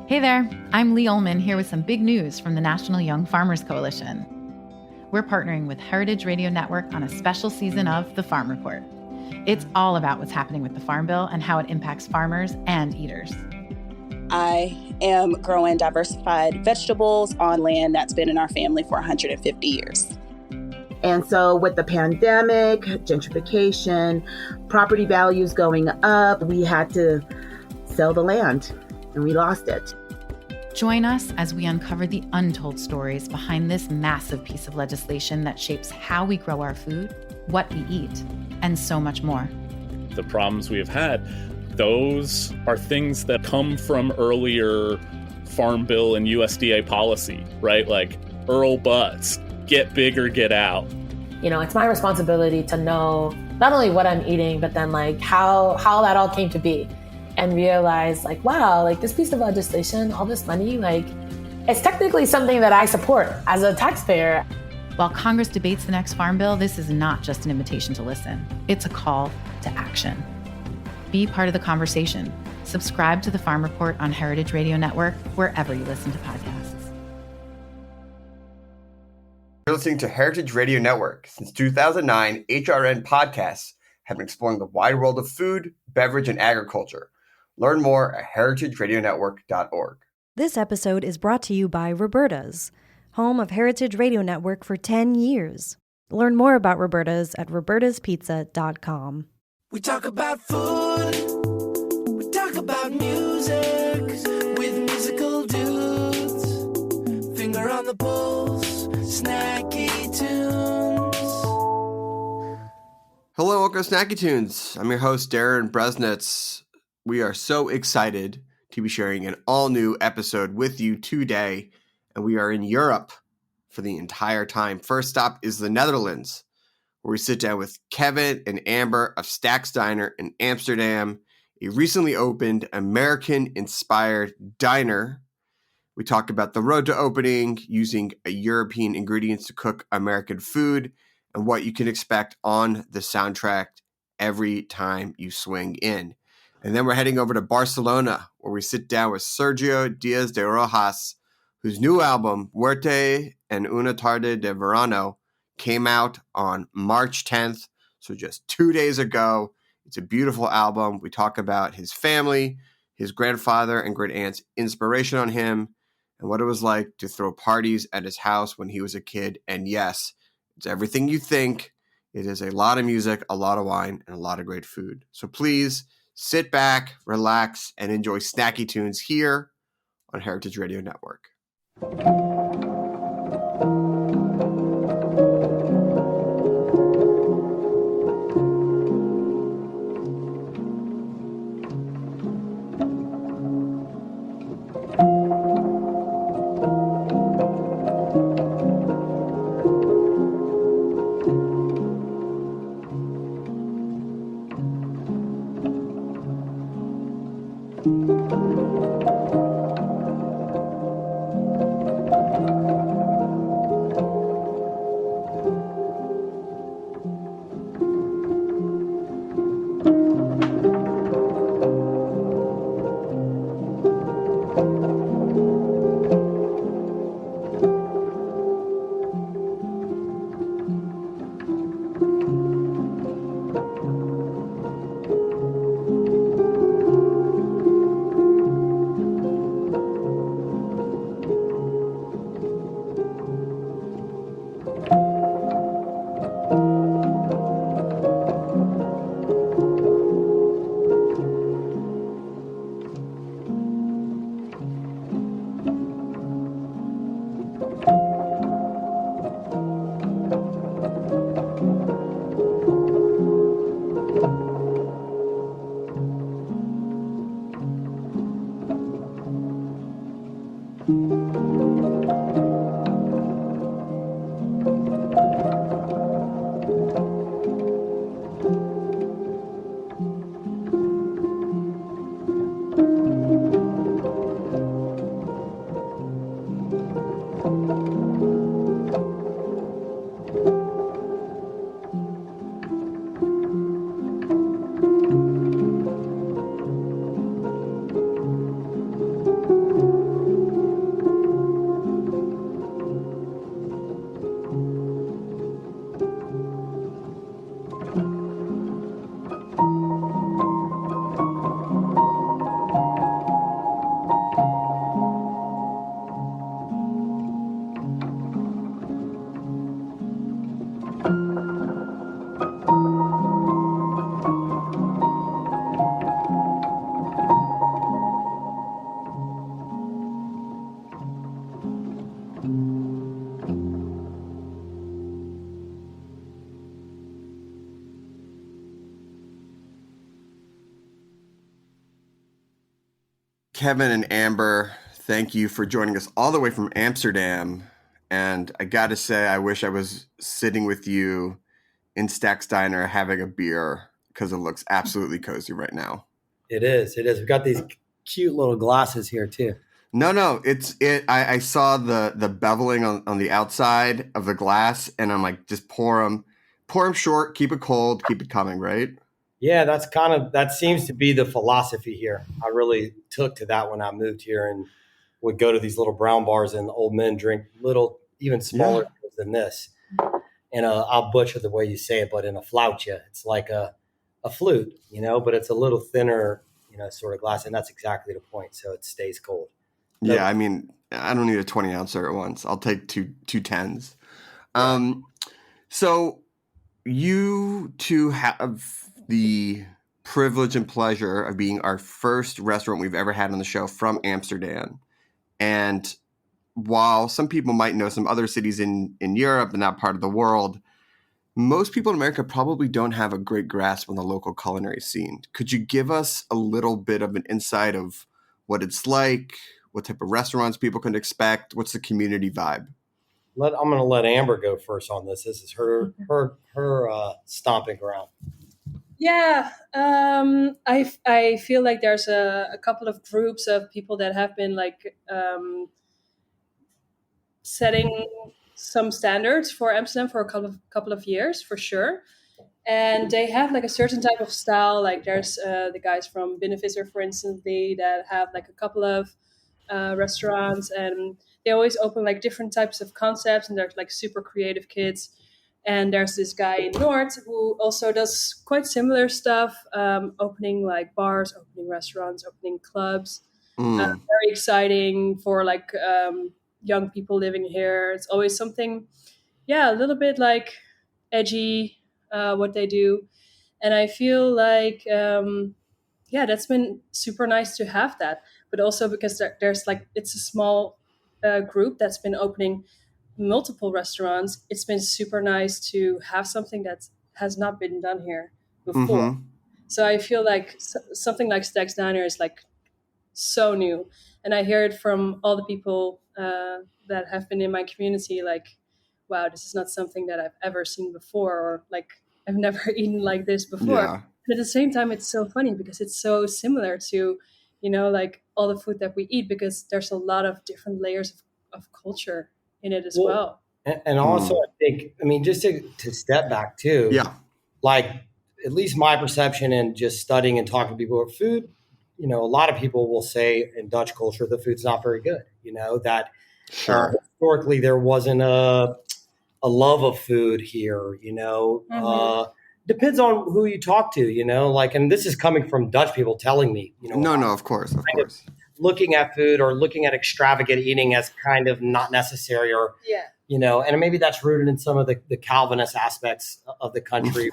Hey there, I'm Lee Ullman here with some big news from the National Young Farmers Coalition. We're partnering with Heritage Radio Network on a special season of The Farm Report. It's all about what's happening with the Farm Bill and how it impacts farmers and eaters. I am growing diversified vegetables on land that's been in our family for 150 years. And so with the pandemic, gentrification, property values going up, we had to sell the land and we lost it. Join us as we uncover the untold stories behind this massive piece of legislation that shapes how we grow our food, what we eat, and so much more. The problems we have had, those are things that come from earlier Farm Bill and USDA policy, right? Like Earl Butts, get big or get out. You know, it's my responsibility to know not only what I'm eating, but then like how that all came to be. And realize like, wow, like this piece of legislation, all this money, like it's technically something that I support as a taxpayer. While Congress debates the next Farm Bill, this is not just an invitation to listen. It's a call to action. Be part of the conversation. Subscribe to the Farm Report on Heritage Radio Network, wherever you listen to podcasts. You're listening to Heritage Radio Network. Since 2009, HRN podcasts have been exploring the wide world of food, beverage, and agriculture. Learn more at heritageradionetwork.org. This episode is brought to you by Roberta's, home of Heritage Radio Network for 10 years. Learn more about Roberta's at robertaspizza.com. We talk about food, we talk about music, with musical dudes, finger on the pulse, snacky tunes. Hello, welcome to Snacky Tunes. I'm your host, Darren Bresnitz. We are so excited to be sharing an all-new episode with you today, and we are in Europe for the entire time. First stop is the Netherlands, where we sit down with Kevin and Amber of Stack's Diner in Amsterdam, a recently opened American-inspired diner. We talk about the road to opening, using European ingredients to cook American food, and what you can expect on the soundtrack every time you swing in. And then we're heading over to Barcelona, where we sit down with Sergio Díaz de Rojas, whose new album, Muerte en una tarde de verano, came out on March 10th, so just 2 days ago. It's a beautiful album. We talk about his family, his grandfather and great aunt's inspiration on him, and what it was like to throw parties at his house when he was a kid. And yes, it's everything you think. It is a lot of music, a lot of wine, and a lot of great food. So please sit back, relax, and enjoy Snacky Tunes here on Heritage Radio Network. Kevin and Amber, thank you for joining us all the way from Amsterdam. And I got to say, I wish I was sitting with you in Stack's Diner having a beer because it looks absolutely cozy right now. It is. We've got these cute little glasses here too. No, I saw the beveling on the outside of the glass, and I'm like, just pour them short, keep it cold, keep it coming, right? Yeah, that seems to be the philosophy here. I really took to that when I moved here and would go to these little brown bars, and the old men drink little, even smaller things than this. And I'll butcher the way you say it, but in a flaucha, it's like a flute, but it's a little thinner, sort of glass, and that's exactly the point. So it stays cold. So, yeah, I mean, I don't need a 20-ouncer at once. I'll take two 10s. Yeah. So you two have the privilege and pleasure of being our first restaurant we've ever had on the show from Amsterdam. And while some people might know some other cities in Europe and that part of the world, most people in America probably don't have a great grasp on the local culinary scene. Could you give us a little bit of an insight of what it's like, what type of restaurants people can expect, what's the community vibe? I'm going to let Amber go first on this. This is her stomping ground. Yeah, I feel like there's a couple of groups of people that have been like setting some standards for Amsterdam for a couple of years for sure, and they have like a certain type of style. Like there's the guys from Binnenvisser, for instance, that have like a couple of restaurants, and they always open like different types of concepts, and they're like super creative kids. And there's this guy in North who also does quite similar stuff, opening like bars, opening restaurants, opening clubs. Very exciting for like young people living here. It's always something, a little bit like edgy, what they do. And I feel like, that's been super nice to have that. But also because there's like, it's a small group that's been opening multiple restaurants. It's been super nice to have something that has not been done here before. So I feel like something like Stack's Diner is like so new, and I hear it from all the people that have been in my community, like, wow, this is not something that I've ever seen before, or like I've never eaten like this before. Yeah. But at the same time, it's so funny because it's so similar to like all the food that we eat, because there's a lot of different layers of culture in it as well. And also, I think, just to step back too, like at least my perception and just studying and talking to people about food, a lot of people will say in Dutch culture, the food's not very good, that historically there wasn't a love of food here, depends on who you talk to, like, and this is coming from Dutch people telling me, No, of course. Looking at food or looking at extravagant eating as kind of not necessary, or, and maybe that's rooted in some of the Calvinist aspects of the country.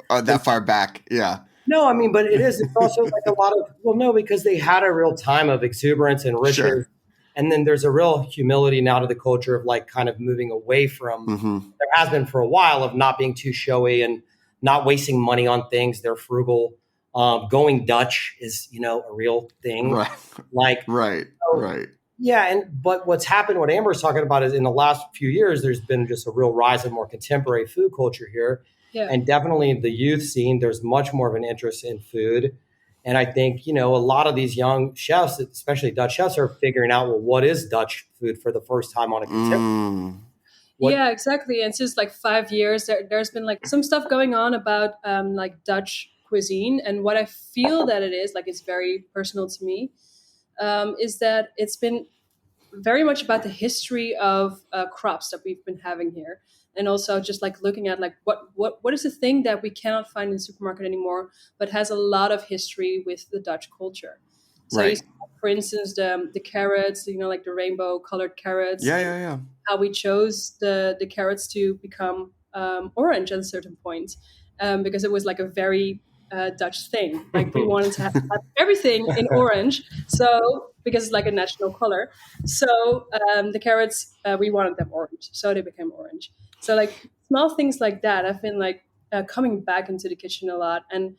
Or that far back. Yeah. No, but it is. It's also like a lot of, because they had a real time of exuberance and riches. Sure. And then there's a real humility now to the culture of like kind of moving away from, there has been for a while, of not being too showy and not wasting money on things. They're frugal. Going Dutch is, a real thing. Right. Like, right. Yeah. But what's happened, what Amber's talking about, is in the last few years, there's been just a real rise of more contemporary food culture here. Yeah. And definitely the youth scene, there's much more of an interest in food. And I think, a lot of these young chefs, especially Dutch chefs, are figuring out, well, what is Dutch food for the first time on a contemporary. Yeah, exactly. And since like 5 years, there's been like some stuff going on about like Dutch cuisine. And what I feel that it is, like it's very personal to me, is that it's been very much about the history of crops that we've been having here. And also just like looking at like what is the thing that we cannot find in the supermarket anymore, but has a lot of history with the Dutch culture. So you see, for instance, the carrots, like the rainbow colored carrots. Yeah. How we chose the carrots to become orange at a certain point, because it was like a very Dutch thing. Like we wanted to have everything in orange. So because it's like a national color. So the carrots, we wanted them orange. So they became orange. So like small things like that, I've been like coming back into the kitchen a lot. And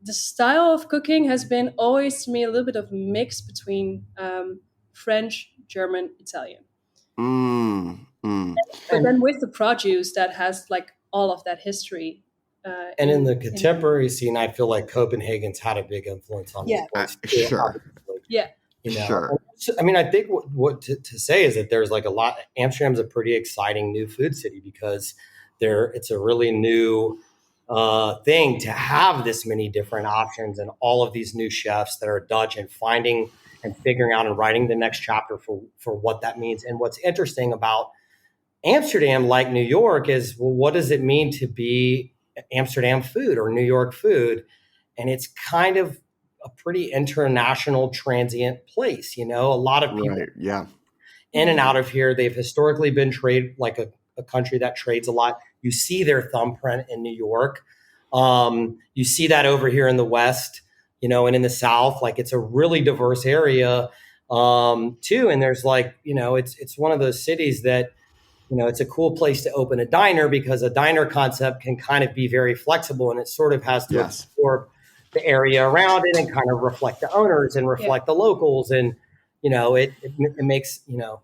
the style of cooking has been always to me a little bit of mix between French, German, Italian. But then with the produce that has like all of that history. And in the contemporary scene, I feel like Copenhagen's had a big influence on this place. Sure. Yeah. You know, Sure. I mean, I think what to say is that there's like a lot. Amsterdam's a pretty exciting new food city because it's a really new thing to have this many different options and all of these new chefs that are Dutch and finding and figuring out and writing the next chapter for what that means. And what's interesting about Amsterdam, like New York, is, well, what does it mean to be Amsterdam food or New York food? And it's kind of a pretty international transient place. You know, a lot of people in and out of here. They've historically been like a country that trades a lot. You see their thumbprint in New York. You see that over here in the West, you know, and in the South. Like, it's a really diverse area too. And there's like, you know, it's one of those cities that, you know, it's a cool place to open a diner because a diner concept can kind of be very flexible, and it sort of has to absorb the area around it and kind of reflect the owners and reflect the locals. And, you know, it makes, you know,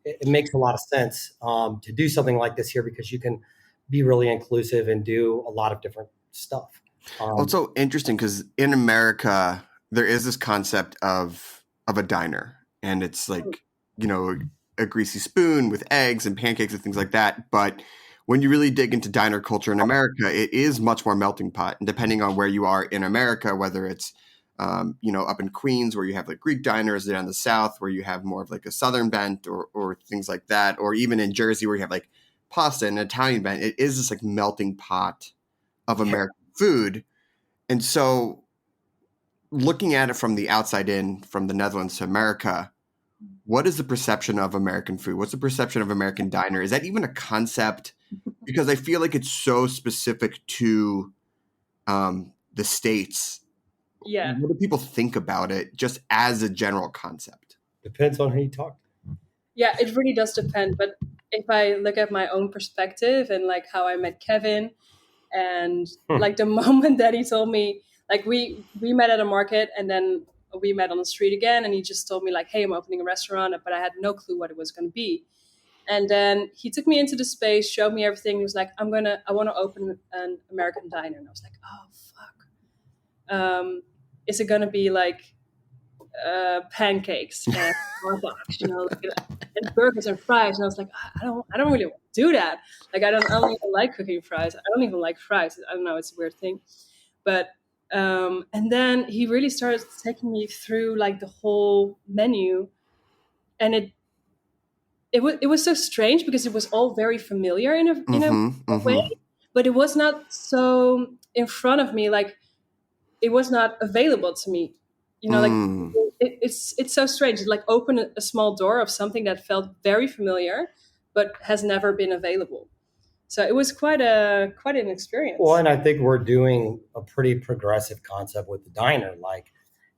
it makes a lot of sense to do something like this here because you can be really inclusive and do a lot of different stuff. It's so interesting because in America, there is this concept of a diner, and it's like, you know, a greasy spoon with eggs and pancakes and things like that. But when you really dig into diner culture in America, it is much more melting pot. And depending on where you are in America, whether it's, you know, up in Queens where you have like Greek diners, down the South where you have more of like a Southern bent or things like that, or even in Jersey where you have like pasta and Italian bent, it is this like melting pot of American food. And so looking at it from the outside in, from the Netherlands to America, what is the perception of American food? What's the perception of American diner? Is that even a concept? Because I feel like it's so specific to the States. Yeah. What do people think about it just as a general concept? Depends on who you talk to. Yeah, it really does depend. But if I look at my own perspective and like how I met Kevin and like the moment that he told me, like we met at a market and then we met on the street again, and he just told me like, hey, I'm opening a restaurant, but I had no clue what it was going to be. And then he took me into the space, showed me everything. He was like, I want to open an American diner. And I was like, oh, fuck. Is it going to be like pancakes and you know, and burgers and fries? And I was like, I don't really want to do that. Like, I don't even like cooking fries. I don't even like fries. I don't know. It's a weird thing. But and then he really started taking me through like the whole menu, and it was so strange because it was all very familiar in a way, but it was not so in front of me. Like, it was not available to me, you know. Like it's so strange. It like opened a small door of something that felt very familiar, but has never been available. So it was quite an experience. Well, and I think we're doing a pretty progressive concept with the diner. Like,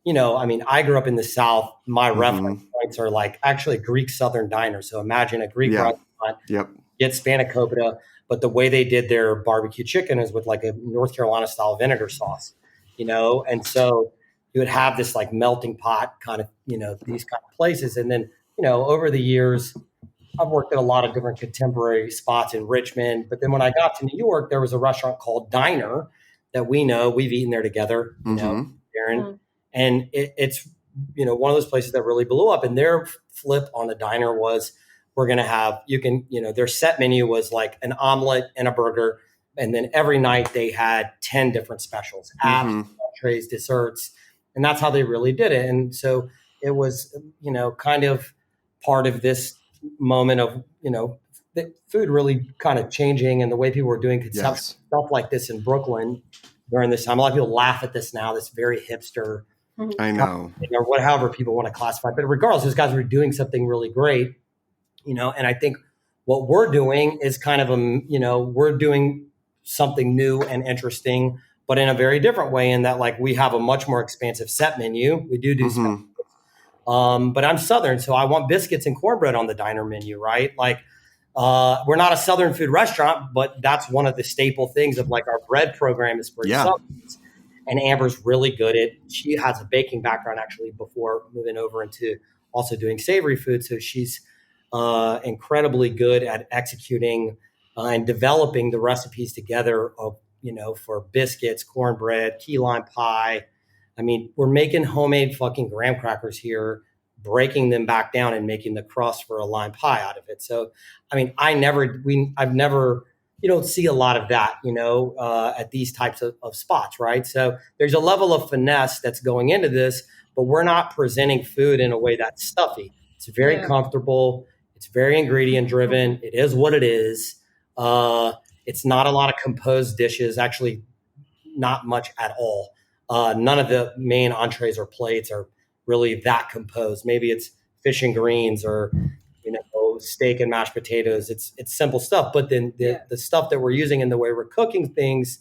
you know, I mean, I grew up in the South. My reference points are like actually Greek Southern diner. So imagine a Greek restaurant, get spanakopita, but the way they did their barbecue chicken is with like a North Carolina style vinegar sauce, you know? And so you would have this like melting pot kind of, you know, these kind of places. And then, you know, over the years, I've worked at a lot of different contemporary spots in Richmond. But then when I got to New York, there was a restaurant called Diner that we know. We've eaten there together, you know, Darren. And it's, you know, one of those places that really blew up. And their flip on the diner was, we're going to have, you can, you know, their set menu was like an omelet and a burger. And then every night they had 10 different specials, apps, entrees, desserts. And that's how they really did it. And so it was, you know, kind of part of this moment of, you know, the food really kind of changing and the way people were doing consumption stuff like this in Brooklyn during this time. A lot of people laugh at this now, this very hipster, I know, or however people want to classify it. But regardless, those guys were doing something really great, you know. And I think what we're doing is kind of you know, we're doing something new and interesting, but in a very different way. In that, like, we have a much more expansive set menu. We do specials. But I'm Southern, so I want biscuits and cornbread on the diner menu, right? Like, we're not a Southern food restaurant, but that's one of the staple things of like our bread program is for Southern. And Amber's really good at, she has a baking background actually before moving over into also doing savory food. So she's incredibly good at executing and developing the recipes together of, for biscuits, cornbread, key lime pie. I mean, we're making homemade fucking graham crackers here, breaking them back down and making the crust for a lime pie out of it. So, I mean, I've never, you don't see a lot of that, at these types of spots, right? So there's a level of finesse that's going into this, but we're not presenting food in a way that's stuffy. It's very comfortable. It's very ingredient driven. It is what it is. It's not a lot of composed dishes, actually not much at all. None of the main entrees or plates are really that composed. Maybe it's fish and greens or, steak and mashed potatoes. It's simple stuff. But then the stuff that we're using in the way we're cooking things,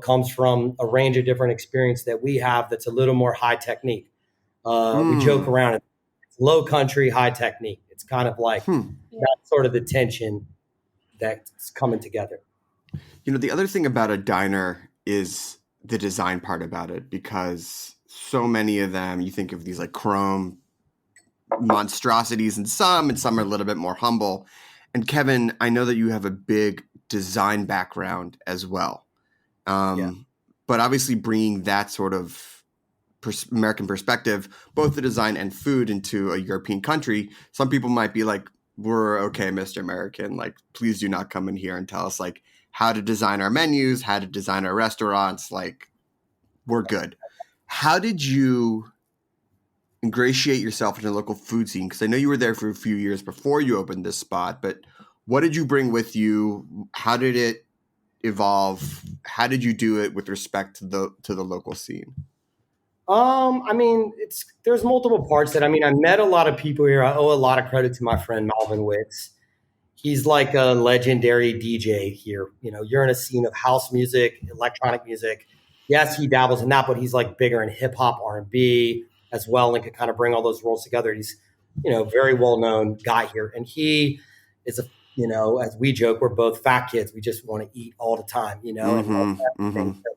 comes from a range of different experience that we have that's a little more high technique. We joke around, it's low country, high technique. It's kind of like that's sort of the tension that's coming together. The other thing about a diner is the design part about it, because so many of them, you think of these like chrome monstrosities and some are a little bit more humble. And Kevin, I know that you have a big design background as well. But obviously bringing that sort of American perspective, both the design and food, into a European country, some people might be like, we're okay, Mr. American, like, please do not come in here and tell us like how to design our menus, how to design our restaurants. Like, we're good. How did you ingratiate yourself into the local food scene? Because I know you were there for a few years before you opened this spot, but what did you bring with you? How did it evolve? How did you do it with respect to the local scene? I mean, there's multiple parts that, I met a lot of people here. I owe a lot of credit to my friend Malvin Wicks. He's like a legendary DJ here. You're in a scene of house music, electronic music. Yes, he dabbles in that, but he's like bigger in hip hop, R&B as well, and can kind of bring all those worlds together. He's, very well-known guy here. And he is as we joke, we're both fat kids. We just want to eat all the time, So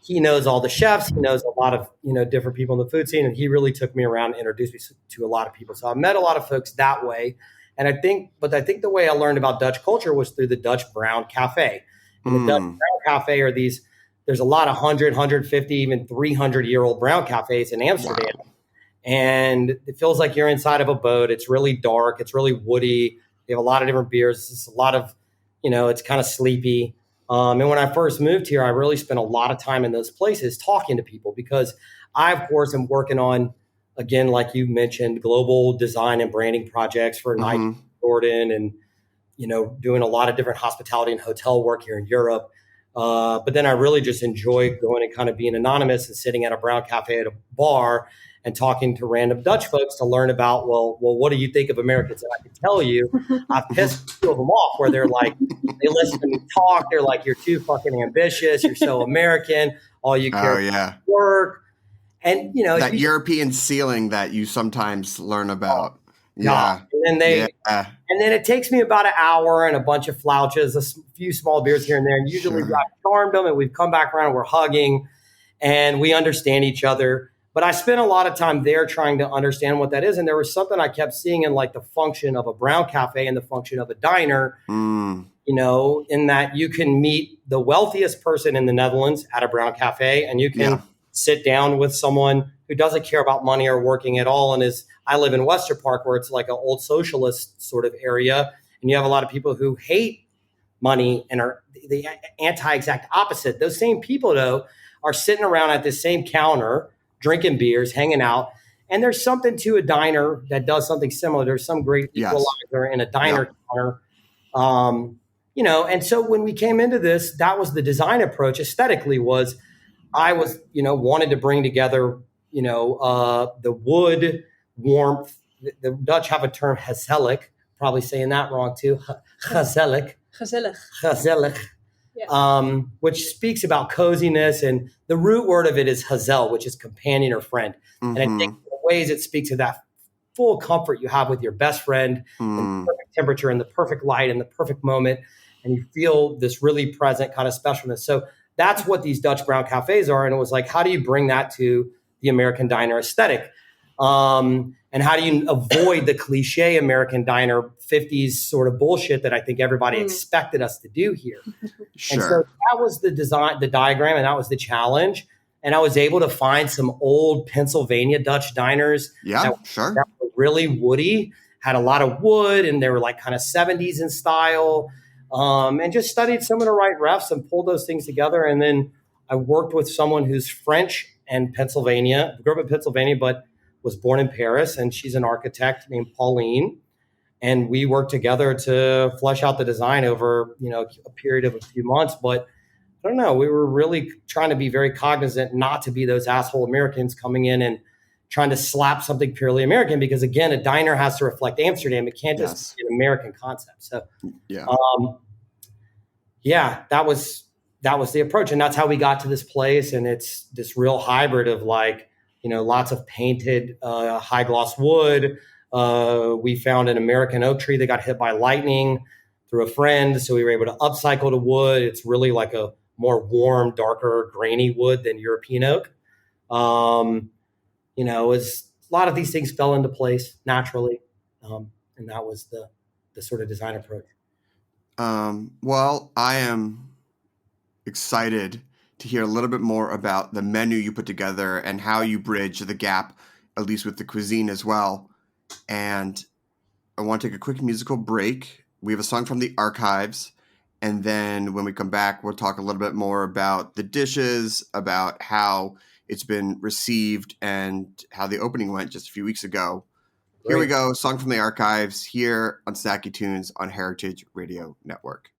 he knows all the chefs. He knows a lot of, different people in the food scene. And he really took me around and introduced me to a lot of people. So I met a lot of folks that way. And I think the way I learned about Dutch culture was through the Dutch Brown Cafe. And the Dutch Brown Cafe are there's a lot of 100, 150, even 300-year-old brown cafes in Amsterdam. Wow. And it feels like you're inside of a boat. It's really dark. It's really woody. They have a lot of different beers. It's a lot of, it's kind of sleepy. And when I first moved here, I really spent a lot of time in those places talking to people, because I, of course, am working on, again, like you mentioned, global design and branding projects for Nike, Jordan, and, doing a lot of different hospitality and hotel work here in Europe. But then I really just enjoy going and kind of being anonymous and sitting at a brown cafe at a bar and talking to random Dutch folks to learn about, well, what do you think of Americans? And I can tell you, I've pissed two of them off where they're like, they listen to me talk. They're like, you're too fucking ambitious. You're so American. All you care about is work. And, that European ceiling that you sometimes learn about. Yeah. And then and then it takes me about an hour and a bunch of flouches, a few small beers here and there. And usually I've charmed them and we've come back around and we're hugging and we understand each other. But I spent a lot of time there trying to understand what that is. And there was something I kept seeing in like the function of a brown cafe and the function of a diner, in that you can meet the wealthiest person in the Netherlands at a brown cafe and you can sit down with someone who doesn't care about money or working at all. And I live in Wester Park, where it's like an old socialist sort of area. And you have a lot of people who hate money and are the anti-exact opposite. Those same people, though, are sitting around at the same counter, drinking beers, hanging out. And there's something to a diner that does something similar. There's some great equalizer in a diner counter. And so when we came into this, that was the design approach aesthetically was I was, wanted to bring together, the wood warmth. The Dutch have a term, gezellig, probably saying that wrong too. Gezellig. Yeah. Which speaks about coziness, and the root word of it is hazel, which is companion or friend. And I think in ways it speaks to that full comfort you have with your best friend, in the perfect temperature and the perfect light and the perfect moment, and you feel this really present kind of specialness. So that's what these Dutch brown cafes are. And it was like, how do you bring that to the American diner aesthetic? And how do you avoid the cliche American diner 50s sort of bullshit that I think everybody expected us to do here? Sure. And so that was the design, the diagram, and that was the challenge. And I was able to find some old Pennsylvania Dutch diners that were really woody, had a lot of wood, and they were like kind of 70s in style. And just studied some of the right refs and pulled those things together. And then I worked with someone who's French and Pennsylvania, grew up in Pennsylvania, but was born in Paris. And she's an architect named Pauline. And we worked together to flesh out the design over, a period of a few months. But I don't know, we were really trying to be very cognizant not to be those asshole Americans coming in and trying to slap something purely American, because again, a diner has to reflect Amsterdam. It can't just be an American concept. So, that was the approach. And that's how we got to this place. And it's this real hybrid of lots of painted high gloss wood. We found an American oak tree that got hit by lightning through a friend. So we were able to upcycle the wood. It's really like a more warm, darker, grainy wood than European oak. As a lot of these things fell into place naturally. And that was the sort of design approach. Well, I am excited to hear a little bit more about the menu you put together and how you bridge the gap, at least with the cuisine as well. And I want to take a quick musical break. We have a song from the archives. And then when we come back, we'll talk a little bit more about the dishes, about how it's been received, and how the opening went just a few weeks ago. Great. Here we go. Song from the archives here on Snacky Tunes on Heritage Radio Network.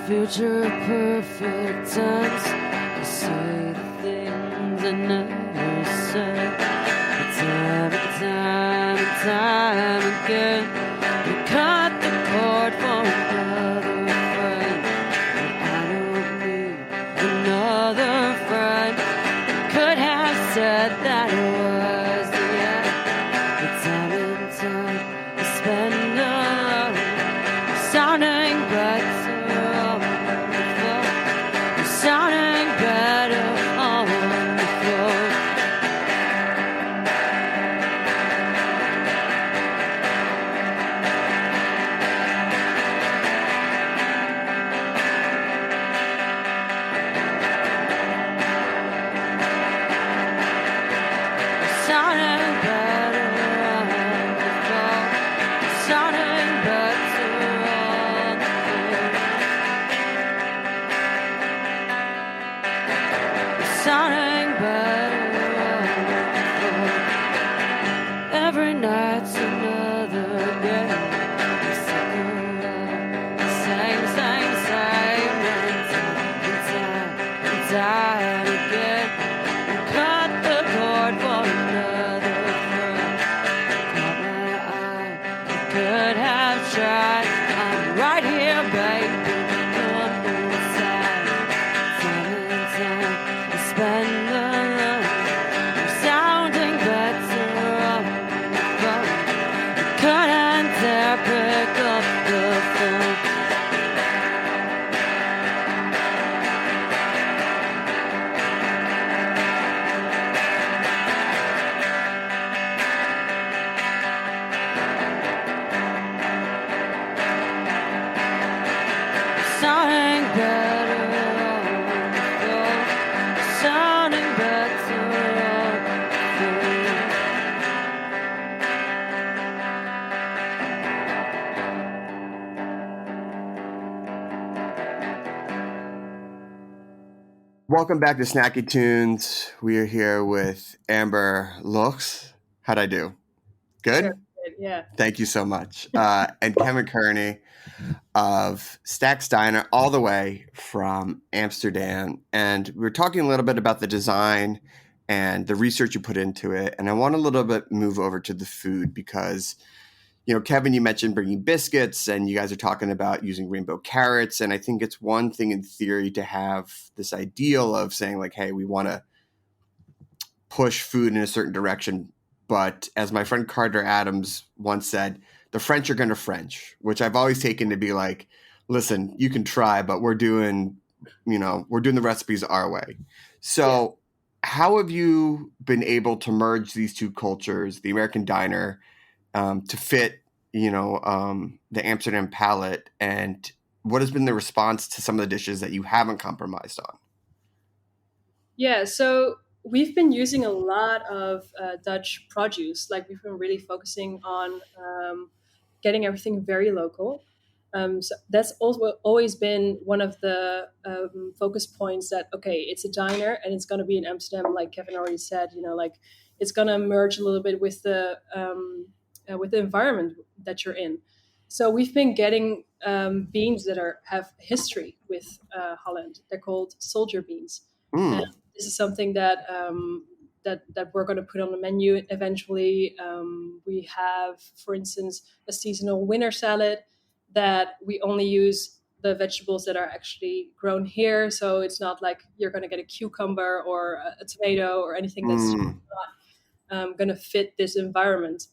Future perfect tense, I say the things I never said. Time and time and time again, we cut the cord for another friend. But I don't need another friend. Could have said that it was the end. But time and time I spend alone, sounding better. Welcome back to Snacky Tunes. We are here with Amber Lux. How'd I do? Good? Sure, good, yeah. Thank you so much. And Kevin Kearney of Stack's Diner, all the way from Amsterdam. And we were talking a little bit about the design and the research you put into it. And I want a little bit move over to the food because, you know, Kevin, you mentioned bringing biscuits and you guys are talking about using rainbow carrots. And I think it's one thing in theory to have this ideal of saying like, hey, we want to push food in a certain direction. But as my friend Carter Adams once said, the French are going to French, which I've always taken to be like, listen, you can try, but we're doing the recipes our way. So how have you been able to merge these two cultures, the American diner, to fit, the Amsterdam palate? And what has been the response to some of the dishes that you haven't compromised on? Yeah, so we've been using a lot of Dutch produce. Like we've been really focusing on getting everything very local. So that's also always been one of the focus points that, okay, it's a diner and it's going to be in Amsterdam, like Kevin already said, like it's going to merge a little bit with the environment that you're in. So we've been getting beans that have history with Holland. They're called soldier beans. And this is something that that we're going to put on the menu eventually. We have, for instance, a seasonal winter salad that we only use the vegetables that are actually grown here. So it's not like you're going to get a cucumber or a tomato or anything that's not going to fit this environment.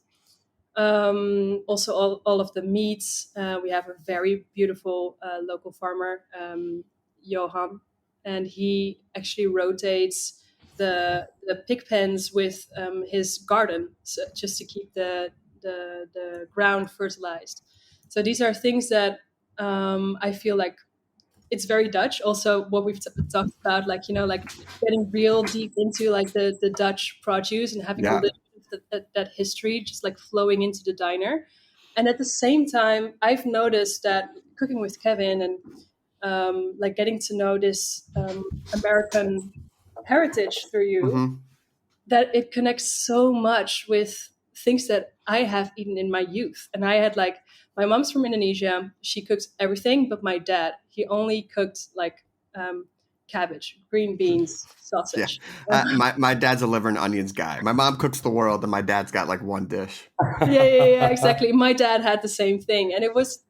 Also, all of the meats. We have a very beautiful local farmer, Johan, and he actually rotates the pig pens with his garden, so just to keep the ground fertilized. So these are things that I feel like it's very Dutch. Also, what we've talked about, like getting real deep into like the Dutch produce and having a little bit of that history just like flowing into the diner. And at the same time, I've noticed that cooking with Kevin and like getting to know this American heritage through you, that it connects so much with things that I have eaten in my youth. And I had like, my mom's from Indonesia. She cooks everything, but my dad, he only cooked like cabbage, green beans, sausage. My dad's a liver and onions guy. My mom cooks the world and my dad's got like one dish. Yeah, exactly. My dad had the same thing. And it was,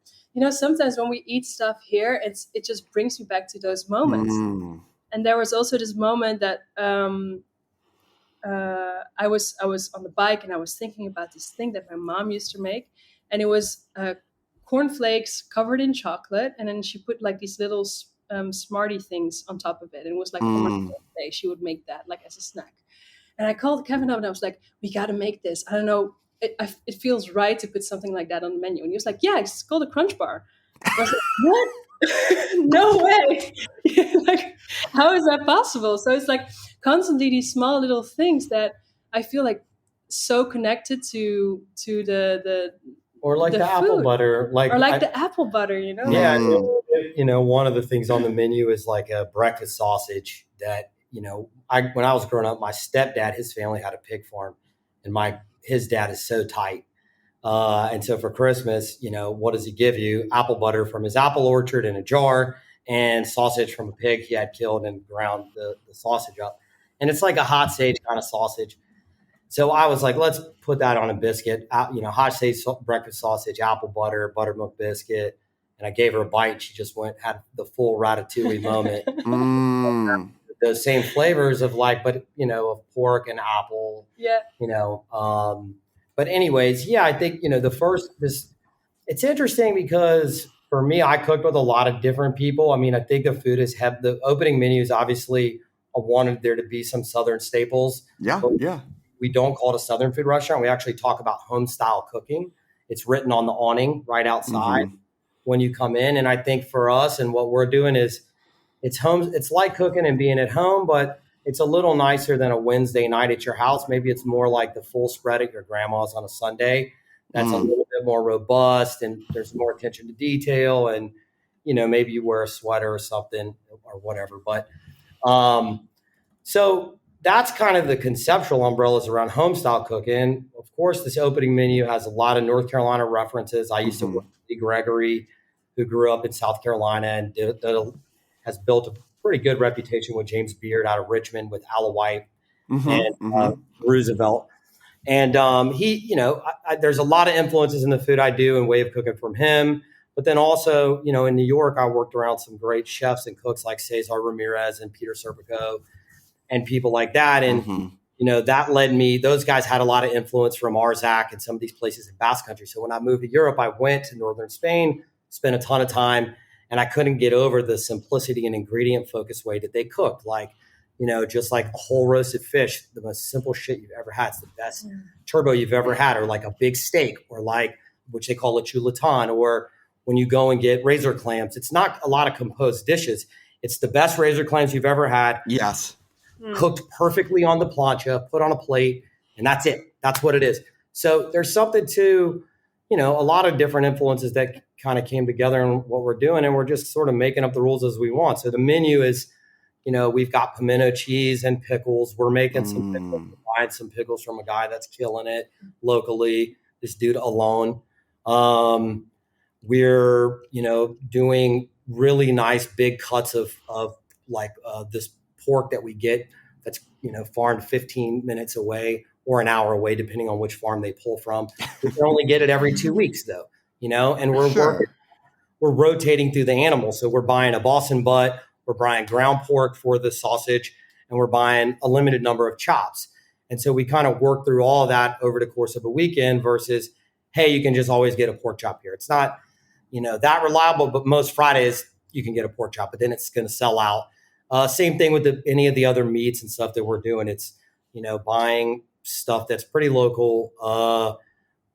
sometimes when we eat stuff here, it just brings me back to those moments. And there was also this moment that I was on the bike and I was thinking about this thing that my mom used to make, and it was cornflakes covered in chocolate, and then she put like these little Smartie things on top of it, and it was like for my birthday she would make that like as a snack. And I called Kevin up and I was like, we got to make this. I don't know, it feels right to put something like that on the menu. And he was like, yeah, it's called a Crunch Bar. I was like, what? No way. Like, how is that possible? So it's like constantly these small little things that I feel like so connected to the or like the apple butter, the apple butter, Yeah, one of the things on the menu is like a breakfast sausage that when I was growing up, my stepdad, his family had a pig farm, and his dad is so tight. And so for Christmas, what does he give you? Apple butter from his apple orchard in a jar and sausage from a pig he had killed and ground the sausage up. And it's like a hot sage kind of sausage. So I was like, let's put that on a biscuit, hot sage breakfast sausage, apple butter, buttermilk biscuit. And I gave her a bite. She just had the full ratatouille moment. Those same flavors of of pork and apple. Yeah. But anyways, I think, it's interesting because for me, I cooked with a lot of different people. I mean, I think the food the opening menu is obviously, I wanted there to be some Southern staples. Yeah. We don't call it a Southern food restaurant. We actually talk about home style cooking. It's written on the awning right outside when you come in. And I think for us and what we're doing is it's home. It's like cooking and being at home, but it's a little nicer than a Wednesday night at your house. Maybe it's more like the full spread at your grandma's on a Sunday. That's a little bit more robust and there's more attention to detail. And, maybe you wear a sweater or something or whatever. But So that's kind of the conceptual umbrellas around home style cooking. Of course, this opening menu has a lot of North Carolina references. I used to work with Lee Gregory, who grew up in South Carolina and has built a pretty good reputation with James Beard out of Richmond with Alla White and Roosevelt. And he, there's a lot of influences in the food I do and way of cooking from him. But then also, in New York, I worked around some great chefs and cooks like Cesar Ramirez and Peter Serpico and people like that. And, that led me, those guys had a lot of influence from Arzac and some of these places in Basque Country. So when I moved to Europe, I went to northern Spain, spent a ton of time, and I couldn't get over the simplicity and ingredient focused way that they cooked. Like, just like a whole roasted fish, the most simple shit you've ever had. It's the best turbo you've ever had, or like a big steak, or like, which they call a chuletan, or when you go and get razor clams. It's not a lot of composed dishes. It's the best razor clams you've ever had. Yes. Cooked perfectly on the plancha, put on a plate, and that's it. That's what it is. So there's something to, a lot of different influences that kind of came together in what we're doing, and we're just sort of making up the rules as we want. So the menu is, we've got pimento cheese and pickles. We're making some pickles, buying some pickles from a guy that's killing it locally, this dude alone. We're, doing really nice big cuts of this pork that we get that's, farmed 15 minutes away or an hour away, depending on which farm they pull from. We can only get it every 2 weeks though, and we're rotating through the animal. So we're buying a Boston butt, we're buying ground pork for the sausage, and we're buying a limited number of chops. And so we kind of work through all of that over the course of a weekend versus, hey, you can just always get a pork chop here. It's not, that reliable, but most Fridays you can get a pork chop, but then it's going to sell out. Same thing with any of the other meats and stuff that we're doing. It's, buying stuff that's pretty local, a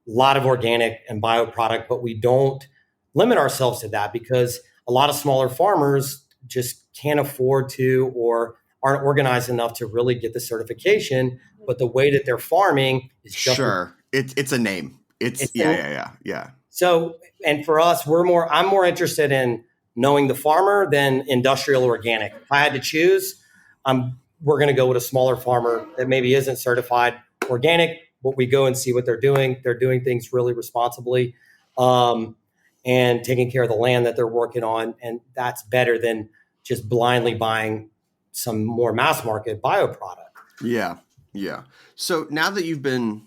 lot of organic and bio product, but we don't limit ourselves to that because a lot of smaller farmers just can't afford to or aren't organized enough to really get the certification. But the way that they're farming is just it's a name. It's yeah. So, and for us, I'm more interested in knowing the farmer than industrial organic. If I had to choose, we're going to go with a smaller farmer that maybe isn't certified organic, but we go and see what they're doing. They're doing things really responsibly and taking care of the land that they're working on. And that's better than just blindly buying some more mass market bio product. Yeah. Yeah. So now that you've been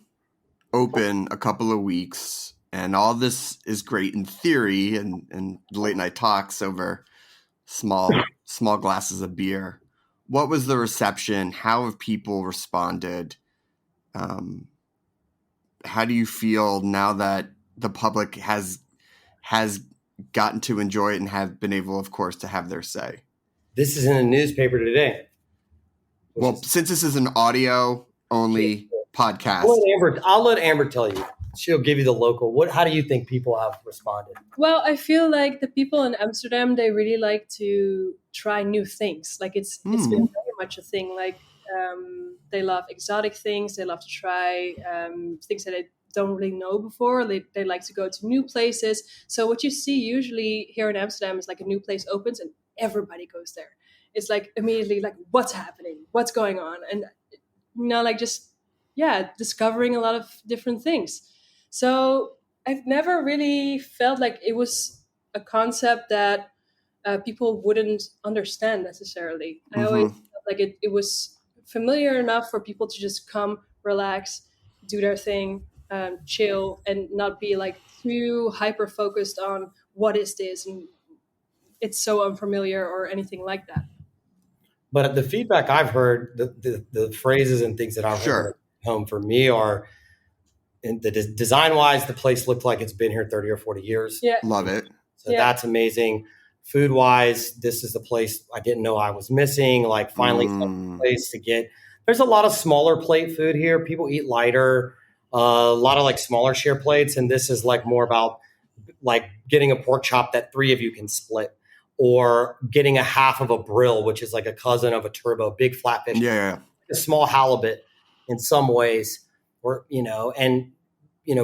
open a couple of weeks and all this is great in theory and late night talks over small glasses of beer, what was the reception? How have people responded? How do you feel now that the public has gotten to enjoy it and have been able, of course, to have their say? This is in a newspaper today. Well, since this is an audio only podcast, I'll let Amber tell you. She'll give you the local. How do you think people have responded? Well, I feel like the people in Amsterdam, they really like to try new things. Like it's been very much a thing. Like they love exotic things. They love to try things that they don't really know before. They like to go to new places. So what you see usually here in Amsterdam is like a new place opens and everybody goes there. It's like immediately like, what's happening? What's going on? And discovering a lot of different things. So I've never really felt like it was a concept that people wouldn't understand necessarily. I always felt like it was familiar enough for people to just come, relax, do their thing, chill, and not be like too hyper focused on what is this and it's so unfamiliar or anything like that. But the feedback I've heard, the phrases and things that I've heard home for me are, in the design-wise, the place looked like it's been here 30 or 40 years. Yeah. Love it. So that's amazing. Food-wise, this is the place I didn't know I was missing. Like finally some place to get. There's a lot of smaller plate food here. People eat lighter, a lot of like smaller share plates. And this is like more about like getting a pork chop that 3 of you can split, or getting a half of a brill, which is like a cousin of a turbo, big flatfish. Yeah. A small halibut in some ways, or,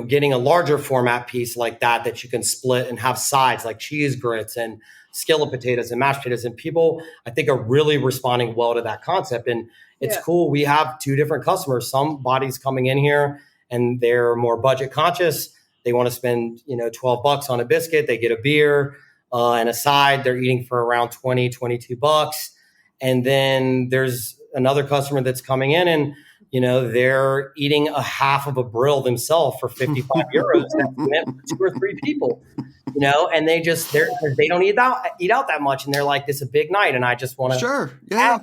getting a larger format piece like that you can split and have sides like cheese grits and skillet potatoes and mashed potatoes. And people, I think, are really responding well to that concept. And it's cool. We have two different customers. Somebody's coming in here and they're more budget conscious. They want to spend, $12 on a biscuit. They get a beer and a side. They're eating for around $22. And then there's another customer that's coming in and, they're eating a half of a brill themselves for 55 euros. That's meant for 2 or 3 people, and they don't eat out that much. And they're like, this is a big night. And I just want to. Sure. Yeah.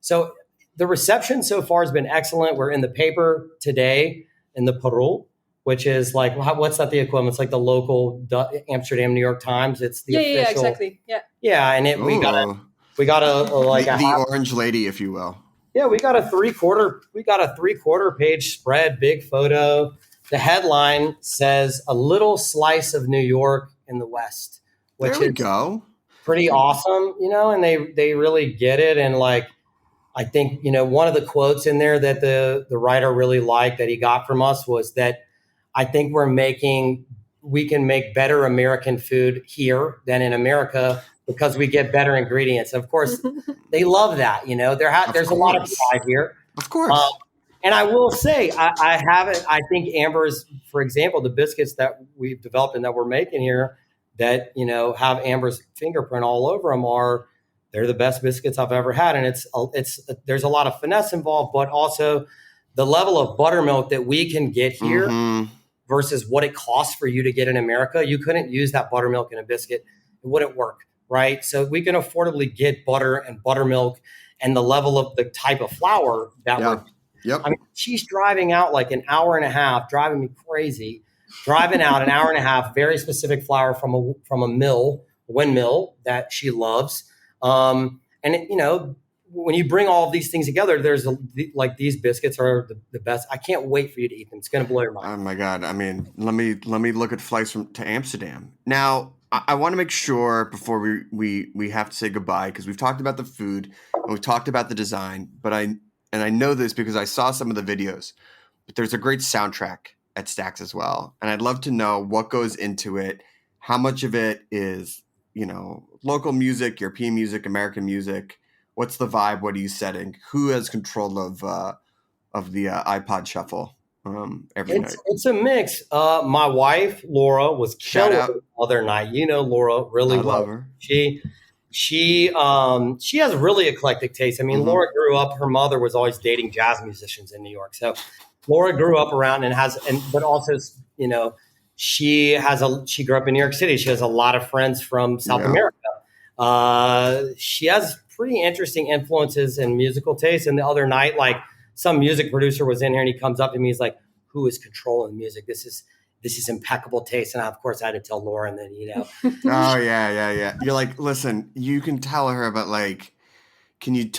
So the reception so far has been excellent. We're in the paper today in the Parool, which is like, what's that the equivalent? It's like the local Amsterdam, New York Times. It's the official. Yeah, exactly. Yeah. Yeah. And we got the orange lady, if you will. Yeah, we got a 3/4 page spread, big photo. The headline says "A little slice of New York in the West," which there we go. Pretty awesome, and they really get it. And like, I think one of the quotes in there that the writer really liked that he got from us was that I think we can make better American food here than in America, because we get better ingredients. Of course, they love that. There's a lot of pride here. Of course. And I will say, I think Amber's, for example, the biscuits that we've developed and that we're making here that, have Amber's fingerprint all over them they're the best biscuits I've ever had. And there's a lot of finesse involved, but also the level of buttermilk that we can get here versus what it costs for you to get in America. You couldn't use that buttermilk in a biscuit. It wouldn't work. Right. So we can affordably get butter and buttermilk and the level of the type of flour that we're. Yep. I mean, she's driving out like an hour and a half, driving me crazy, driving out an hour and a half, very specific flour from a windmill that she loves. When you bring all of these things together, these biscuits are the best. I can't wait for you to eat them. It's going to blow your mind. Oh my God. I mean, let me look at flights to Amsterdam. Now, I want to make sure before we have to say goodbye, because we've talked about the food and we've talked about the design, but I know this because I saw some of the videos, but there's a great soundtrack at Stacks as well. And I'd love to know what goes into it, how much of it is, local music, European music, American music. What's the vibe? What are you setting? Who has control of the iPod shuffle? Every night. It's a mix. My wife Laura was killing the other night. Laura really well. Love her. She has really eclectic taste. I mean, Laura grew up. Her mother was always dating jazz musicians in New York, so Laura grew up around but also she grew up in New York City. She has a lot of friends from South America. She has pretty interesting influences and musical taste. And the other night, like, some music producer was in here and he comes up to me. He's like, who is controlling music? This is impeccable taste. And of course I had to tell Laura, and then, Oh yeah. You're like, listen, you can tell her, but like, can you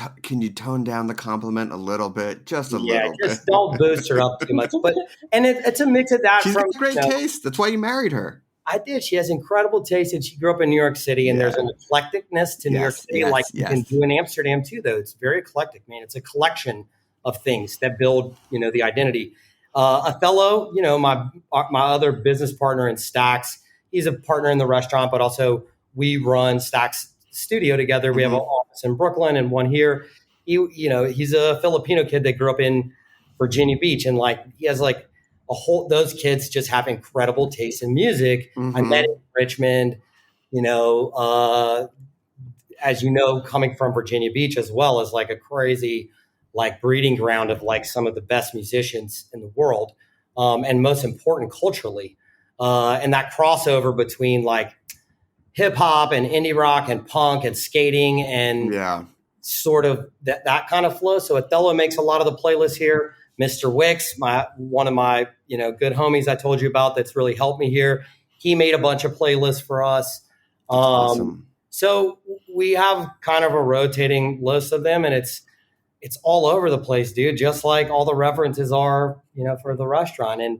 tone down the compliment a little bit? Just a little bit. Just don't boost her up too much. But, and it's a mix of that. She's got great taste. That's why you married her. I did. She has incredible taste, and she grew up in New York City, and there's an eclecticness to New York City, you can do in Amsterdam too, though. It's very eclectic, man. It's a collection of things that build, the identity. Othello, my other business partner in Stacks, he's a partner in the restaurant, but also we run Stacks Studio together. We have an office in Brooklyn and one here. He's a Filipino kid that grew up in Virginia Beach, and like he has like those kids just have incredible taste in music. I met in Richmond, as coming from Virginia Beach as well as like a crazy like breeding ground of like some of the best musicians in the world. And most important culturally. And that crossover between like hip hop and indie rock and punk and skating and sort of that kind of flow. So Othello makes a lot of the playlists here. Mr. Wicks, one of my good homies I told you about that's really helped me here. He made a bunch of playlists for us. Awesome. So we have kind of a rotating list of them, and it's all over the place, dude. Just like all the references are, for the restaurant. And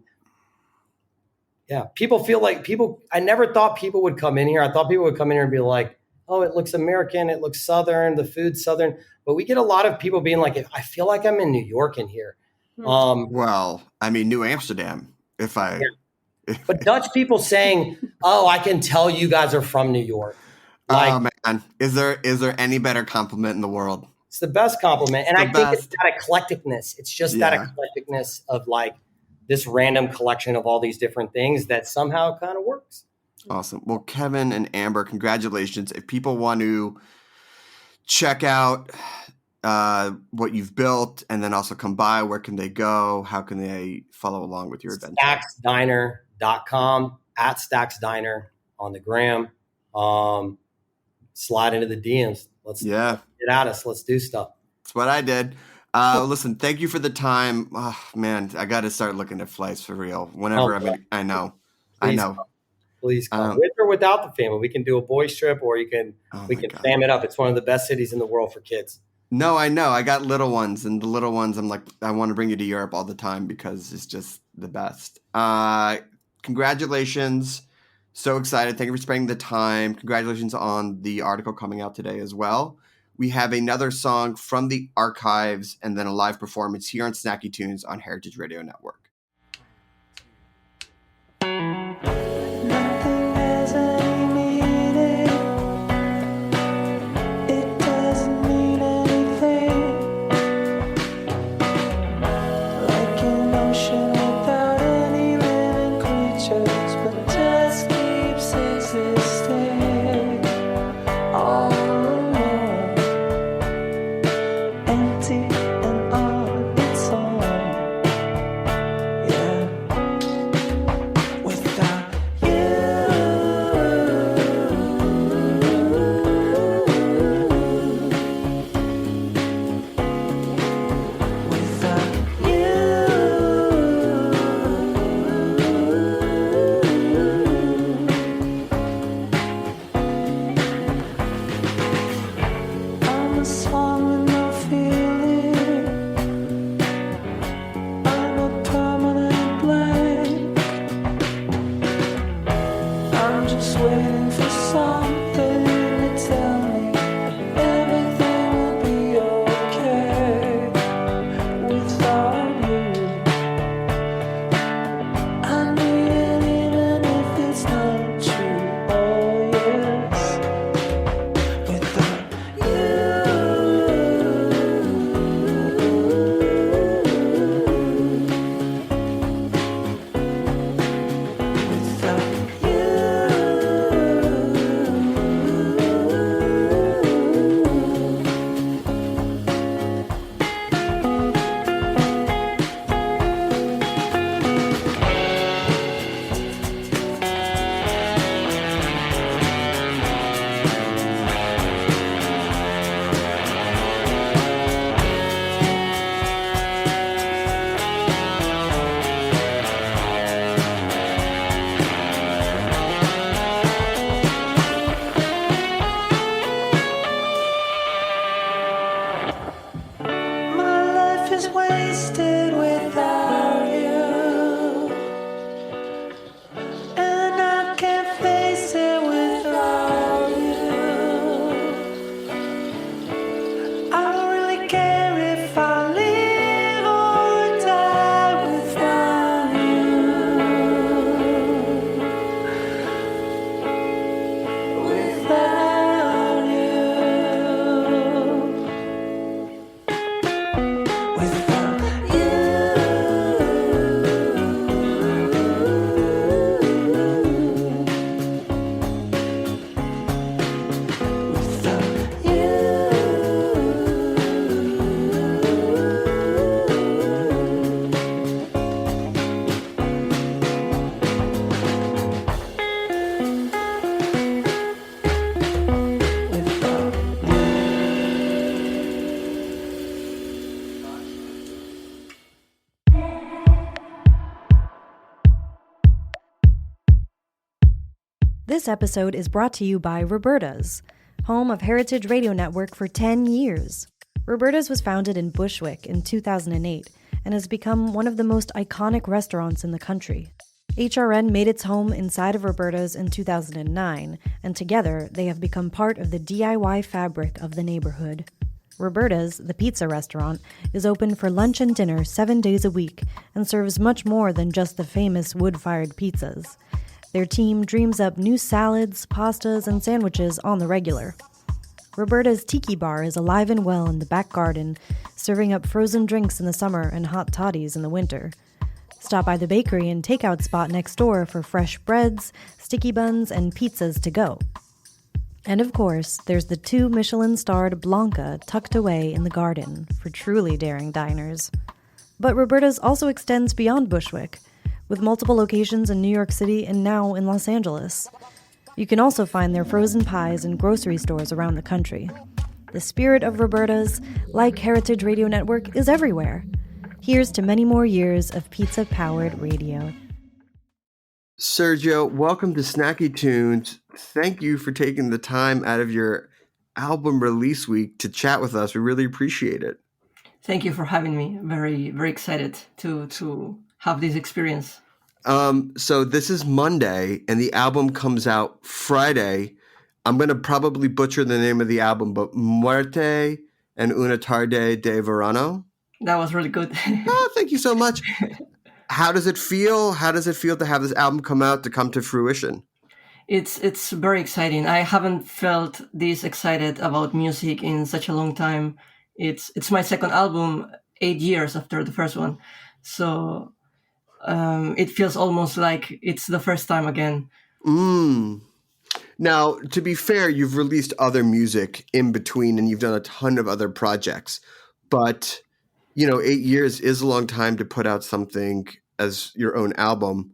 yeah, people feel like I never thought people would come in here. I thought people would come in here and be like, oh, it looks American. It looks Southern. The food's Southern. But we get a lot of people being like, I feel like I'm in New York in here. Well, I mean, New Amsterdam, but Dutch people saying, oh, I can tell you guys are from New York. Oh man, is there any better compliment in the world? It's the best compliment. And I think best. it's that eclecticness. It's just that eclecticness of like this random collection of all these different things that somehow kind of works. Awesome. Well, Kevin and Amber, congratulations. If people want to check out what you've built and then also come by, where can they go? How can they follow along with your adventure? StacksDiner.com, at Stacks Diner on the gram. Slide into the DMs. Let's get at us. Let's do stuff. That's what I did. Listen, thank you for the time. Oh, man, I got to start looking at flights for real. Whenever I know. Please come. With or without the family. We can do a boys trip, or we can fam it up. It's one of the best cities in the world for kids. No, I know. I got little ones, and the little ones, I'm like, I want to bring you to Europe all the time because it's just the best. Congratulations. So excited. Thank you for spending the time. Congratulations on the article coming out today as well. We have another song from the archives and then a live performance here on Snacky Tunes on Heritage Radio Network. This episode is brought to you by Roberta's, home of Heritage Radio Network for 10 years. Roberta's was founded in Bushwick in 2008 and has become one of the most iconic restaurants in the country. HRN made its home inside of Roberta's in 2009, and together they have become part of the DIY fabric of the neighborhood. Roberta's, the pizza restaurant, is open for lunch and dinner 7 days a week and serves much more than just the famous wood-fired pizzas. Their team dreams up new salads, pastas, and sandwiches on the regular. Roberta's Tiki Bar is alive and well in the back garden, serving up frozen drinks in the summer and hot toddies in the winter. Stop by the bakery and takeout spot next door for fresh breads, sticky buns, and pizzas to go. And of course, there's the 2 Michelin-starred Blanca tucked away in the garden for truly daring diners. But Roberta's also extends beyond Bushwick, with multiple locations in New York City and now in Los Angeles. You can also find their frozen pies in grocery stores around the country. The spirit of Roberta's, like Heritage Radio Network, is everywhere. Here's to many more years of pizza-powered radio. Sergio, welcome to Snacky Tunes. Thank you for taking the time out of your album release week to chat with us. We really appreciate it. Thank you for having me. Very, very excited to have this experience. So this is Monday, and the album comes out Friday. I'm going to probably butcher the name of the album, but Muerte and Una Tarde de Verano. That was really good. Oh, thank you so much. How does it feel? How does it feel to have this album come to fruition? It's very exciting. I haven't felt this excited about music in such a long time. It's my second album, 8 years after the first one. So it feels almost like it's the first time again. Now, to be fair, you've released other music in between and you've done a ton of other projects. But, 8 years is a long time to put out something as your own album.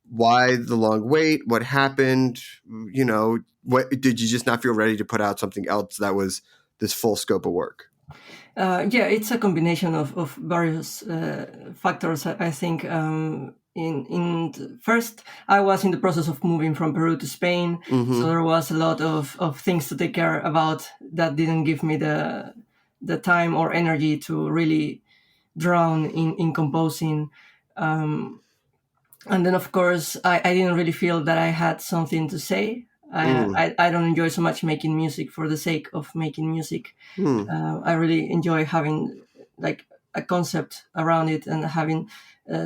Why the long wait? What happened? What did you just not feel ready to put out something else that was this full scope of work? Yeah, it's a combination of various factors. I think first, I was in the process of moving from Peru to Spain, so there was a lot of things to take care about that didn't give me the time or energy to really drown in composing. And then, of course, I didn't really feel that I had something to say. I don't enjoy so much making music for the sake of making music. I really enjoy having like a concept around it and having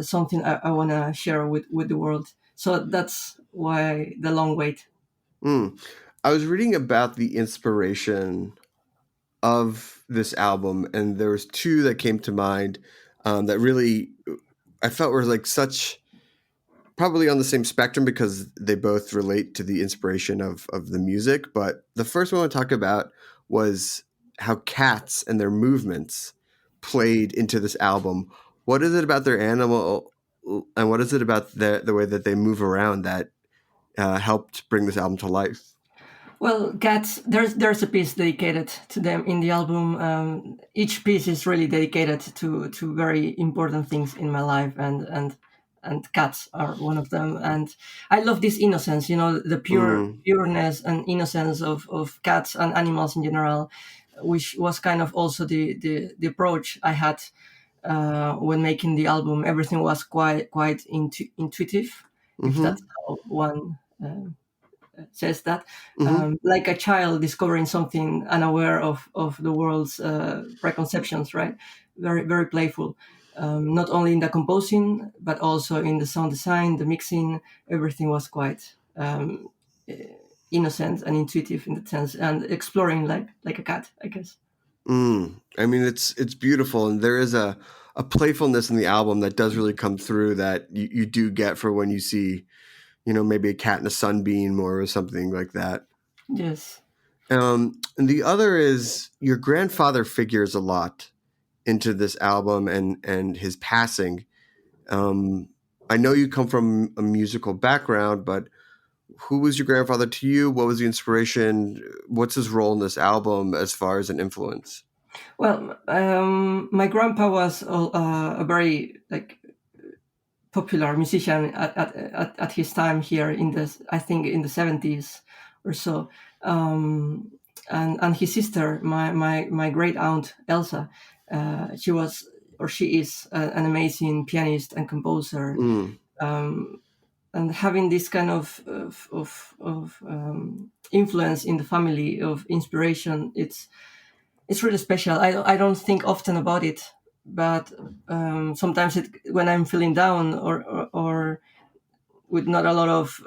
something I want to share with the world. So that's why the long wait. I was reading about the inspiration of this album, and there was 2 that came to mind that really I felt were like such probably on the same spectrum because they both relate to the inspiration of the music. But the first one I want to talk about was how cats and their movements played into this album. What is it about their animal and what is it about the way that they move around that helped bring this album to life? Well, cats, there's a piece dedicated to them in the album. Each piece is really dedicated to very important things in my life, and cats are one of them. And I love this innocence, the pureness and innocence of cats and animals in general, which was kind of also the approach I had when making the album. Everything was quite intuitive, if that's how one says that. Like a child discovering something unaware of the world's preconceptions, right? Very, very playful. Not only in the composing, but also in the sound design, the mixing, everything was quite innocent and intuitive in that sense, and exploring like a cat, I guess. I mean, it's beautiful, and there is a playfulness in the album that does really come through that you do get for when you see, maybe a cat in a sunbeam or something like that. Yes. And the other is your grandfather figures a lot into this album and his passing. I know you come from a musical background, but who was your grandfather to you? What was the inspiration? What's his role in this album as far as an influence? Well, my grandpa was a very popular musician at his time here in the 70s or so. And his sister, my great aunt Elsa, she is an amazing pianist and composer. And having this kind of influence in the family of inspiration, it's really special. I don't think often about it, but sometimes when I'm feeling down or with not a lot of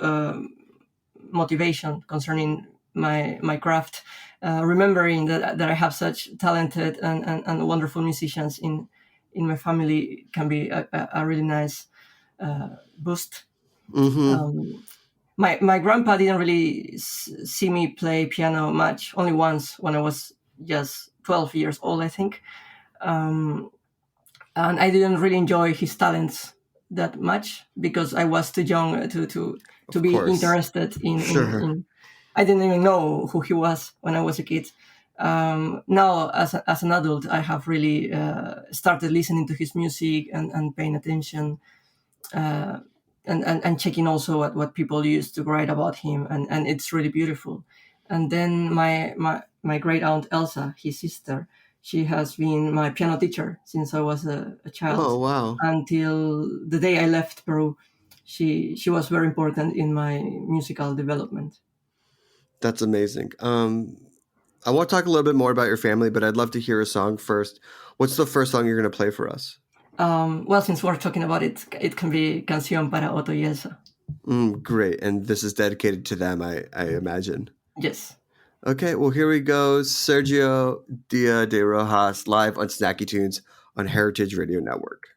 motivation concerning my craft, remembering that I have such talented and wonderful musicians in my family can be a really nice boost. My grandpa didn't really see me play piano much, only once when I was just 12 years old, I think. And I didn't really enjoy his talents that much because I was too young to be interested in. I didn't even know who he was when I was a kid. Now, as an adult, I have really started listening to his music and paying attention. And checking also what people used to write about him, and it's really beautiful. And then my great aunt Elsa, his sister, she has been my piano teacher since I was a child. Oh, wow. Until the day I left Peru, she was very important in my musical development. That's amazing. I want to talk a little bit more about your family, but I'd love to hear a song first. What's the first song you're going to play for us? Well, since we're talking about it, it can be Canción para Otto y Elsa. Great. And this is dedicated to them, I imagine. Yes. Okay, well, here we go. Sergio, Díaz de Rojas, live on Snacky Tunes on Heritage Radio Network.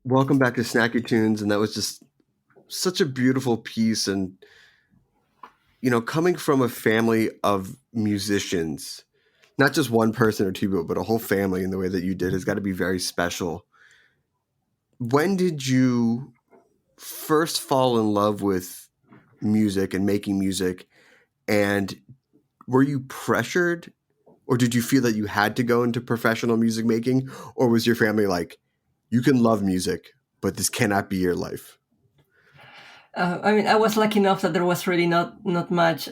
Welcome back to Snacky Tunes, and that was just such a beautiful piece. And, you know, coming from a family of musicians, not just one person or two people, but a whole family in the way that you did has got to be very special. When did you first fall in love with music and making music? And were you pressured, or did you feel that you had to go into professional music making? Or was your family like, you can love music, but this cannot be your life? I mean, I was lucky enough that there was really not much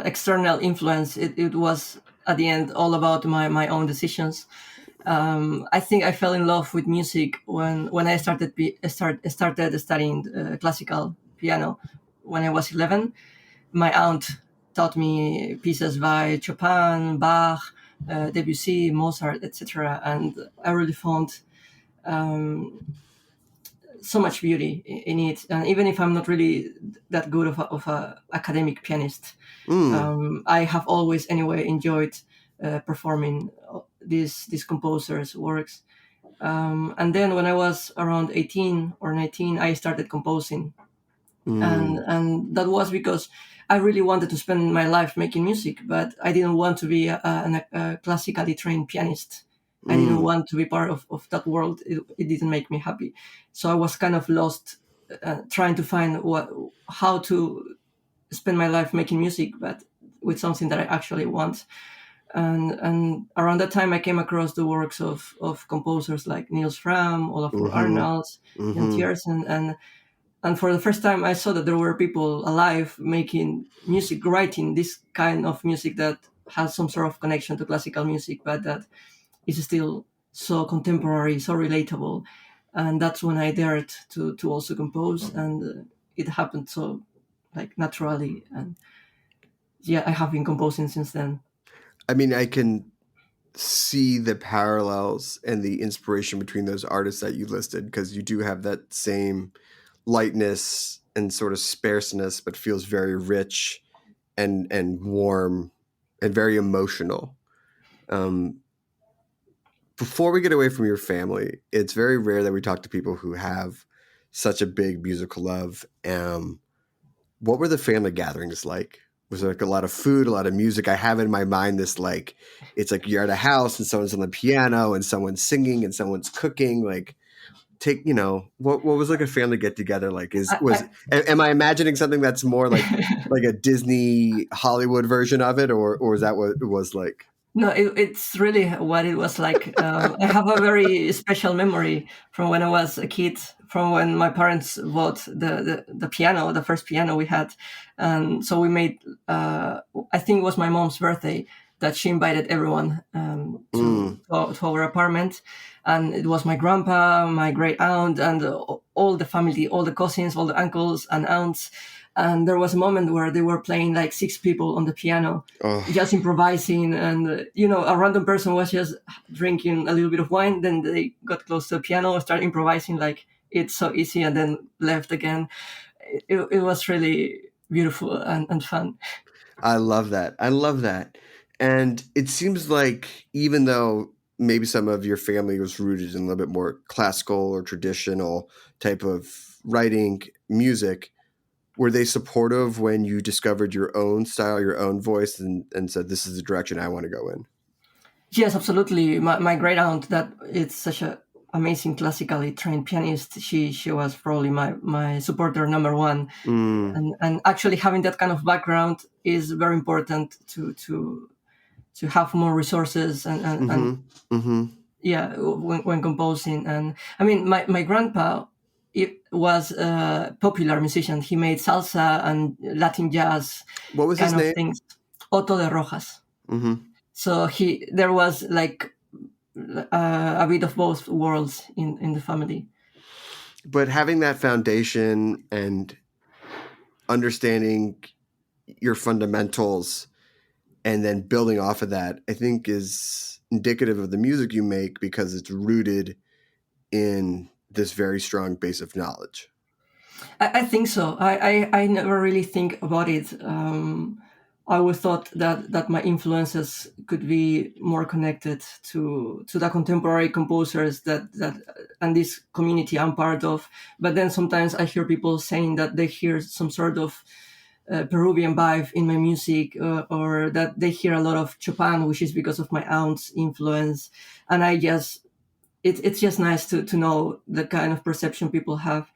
external influence. It was at the end all about my own decisions. I think I fell in love with music when I started studying classical piano when I was 11. My aunt taught me pieces by Chopin, Bach, Debussy, Mozart, etc., and I really found so much beauty in it. And even if I'm not really that good of a academic pianist, I have always anyway enjoyed performing these composers' works. And then when I was around 18 or 19, I started composing. And that was because I really wanted to spend my life making music, but I didn't want to be a classically trained pianist. I didn't want to be part of that world. It didn't make me happy. So I was kind of lost trying to find how to spend my life making music, but with something that I actually want. And around that time, I came across the works of composers like Niels Fram, Olafur Arnalds, Jan Tiersen, and for the first time, I saw that there were people alive making music, writing this kind of music that has some sort of connection to classical music, but that is still so contemporary, so relatable. And that's when I dared to also compose, and it happened so like naturally. And yeah, I have been composing since then. I mean, I can see the parallels and the inspiration between those artists that you listed, because you do have that same lightness and sort of sparseness, but feels very rich and warm and very emotional. Before we get away from your family, it's very rare that we talk to people who have such a big musical love. What were the family gatherings like? Was there like a lot of food, a lot of music? I have in my mind this like, it's like you're at a house and someone's on the piano and someone's singing and someone's cooking. Like, what was like a family get together like? Am I imagining something that's more like like a Disney Hollywood version of it, or is that what it was like? No, it's really what it was like. I have a very special memory from when I was a kid, from when my parents bought the piano, the first piano we had. And so we made, I think it was my mom's birthday, that she invited everyone to our apartment. And it was my grandpa, my great aunt, and all the family, all the cousins, all the uncles and aunts. And there was a moment where they were playing like 6 people on the piano, just improvising. And, a random person was just drinking a little bit of wine. Then they got close to the piano, started improvising like it's so easy, and then left again. It was really beautiful and fun. I love that. And it seems like even though maybe some of your family was rooted in a little bit more classical or traditional type of writing music, were they supportive when you discovered your own style, your own voice, and said, this is the direction I want to go in? Yes, absolutely. My great aunt, that it's such an amazing classically trained pianist. She was probably my supporter number one. And actually having that kind of background is very important to have more resources and yeah, when composing. And I mean, my grandpa, it was a popular musician. He made salsa and Latin jazz. What was his name? Things. Otto de Rojas. So there was like a bit of both worlds in the family. But having that foundation and understanding your fundamentals and then building off of that, I think is indicative of the music you make, because it's rooted in this very strong base of knowledge. I think so. I never really think about it. I always thought that my influences could be more connected to the contemporary composers that and this community I'm part of. But then sometimes I hear people saying that they hear some sort of Peruvian vibe in my music, or that they hear a lot of Chopin, which is because of my aunt's influence. And it's just nice to know the kind of perception people have.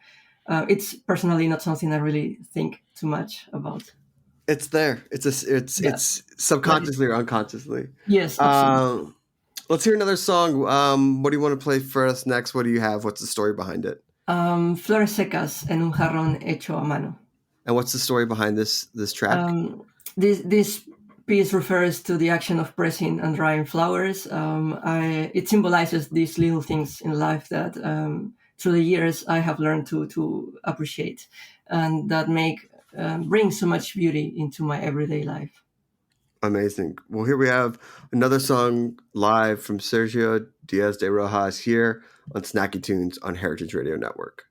It's personally not something I really think too much about. It's there. It's subconsciously or unconsciously. Yes, absolutely. Let's hear another song. What do you want to play for us next? What do you have? What's the story behind it? Flores secas en un jarrón hecho a mano. And what's the story behind this track? This piece refers to the action of pressing and drying flowers. It symbolizes these little things in life that through the years I have learned to appreciate, and that bring so much beauty into my everyday life. Amazing. Well, here we have another song live from Sergio Díaz de Rojas here on Snacky Tunes on Heritage Radio Network.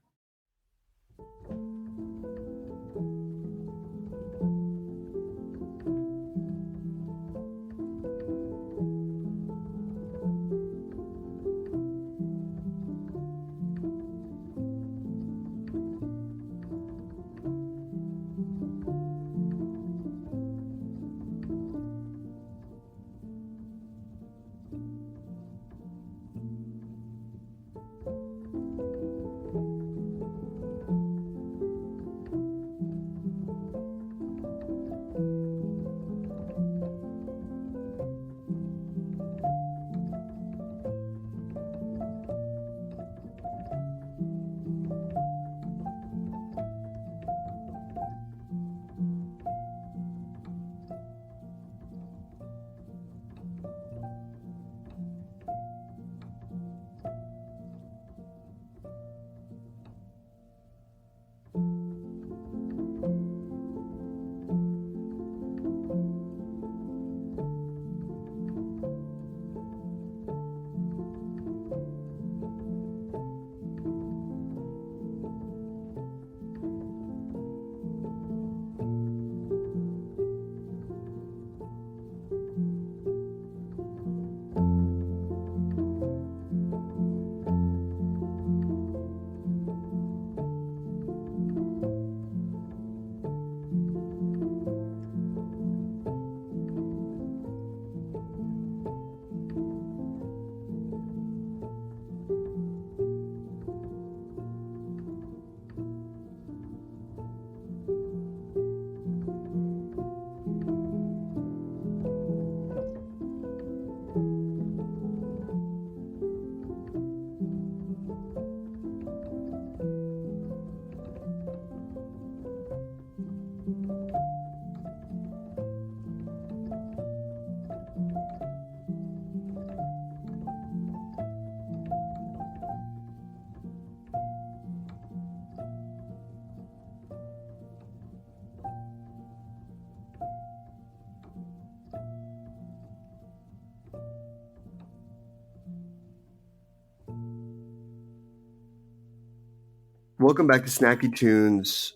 Welcome back to Snacky Tunes.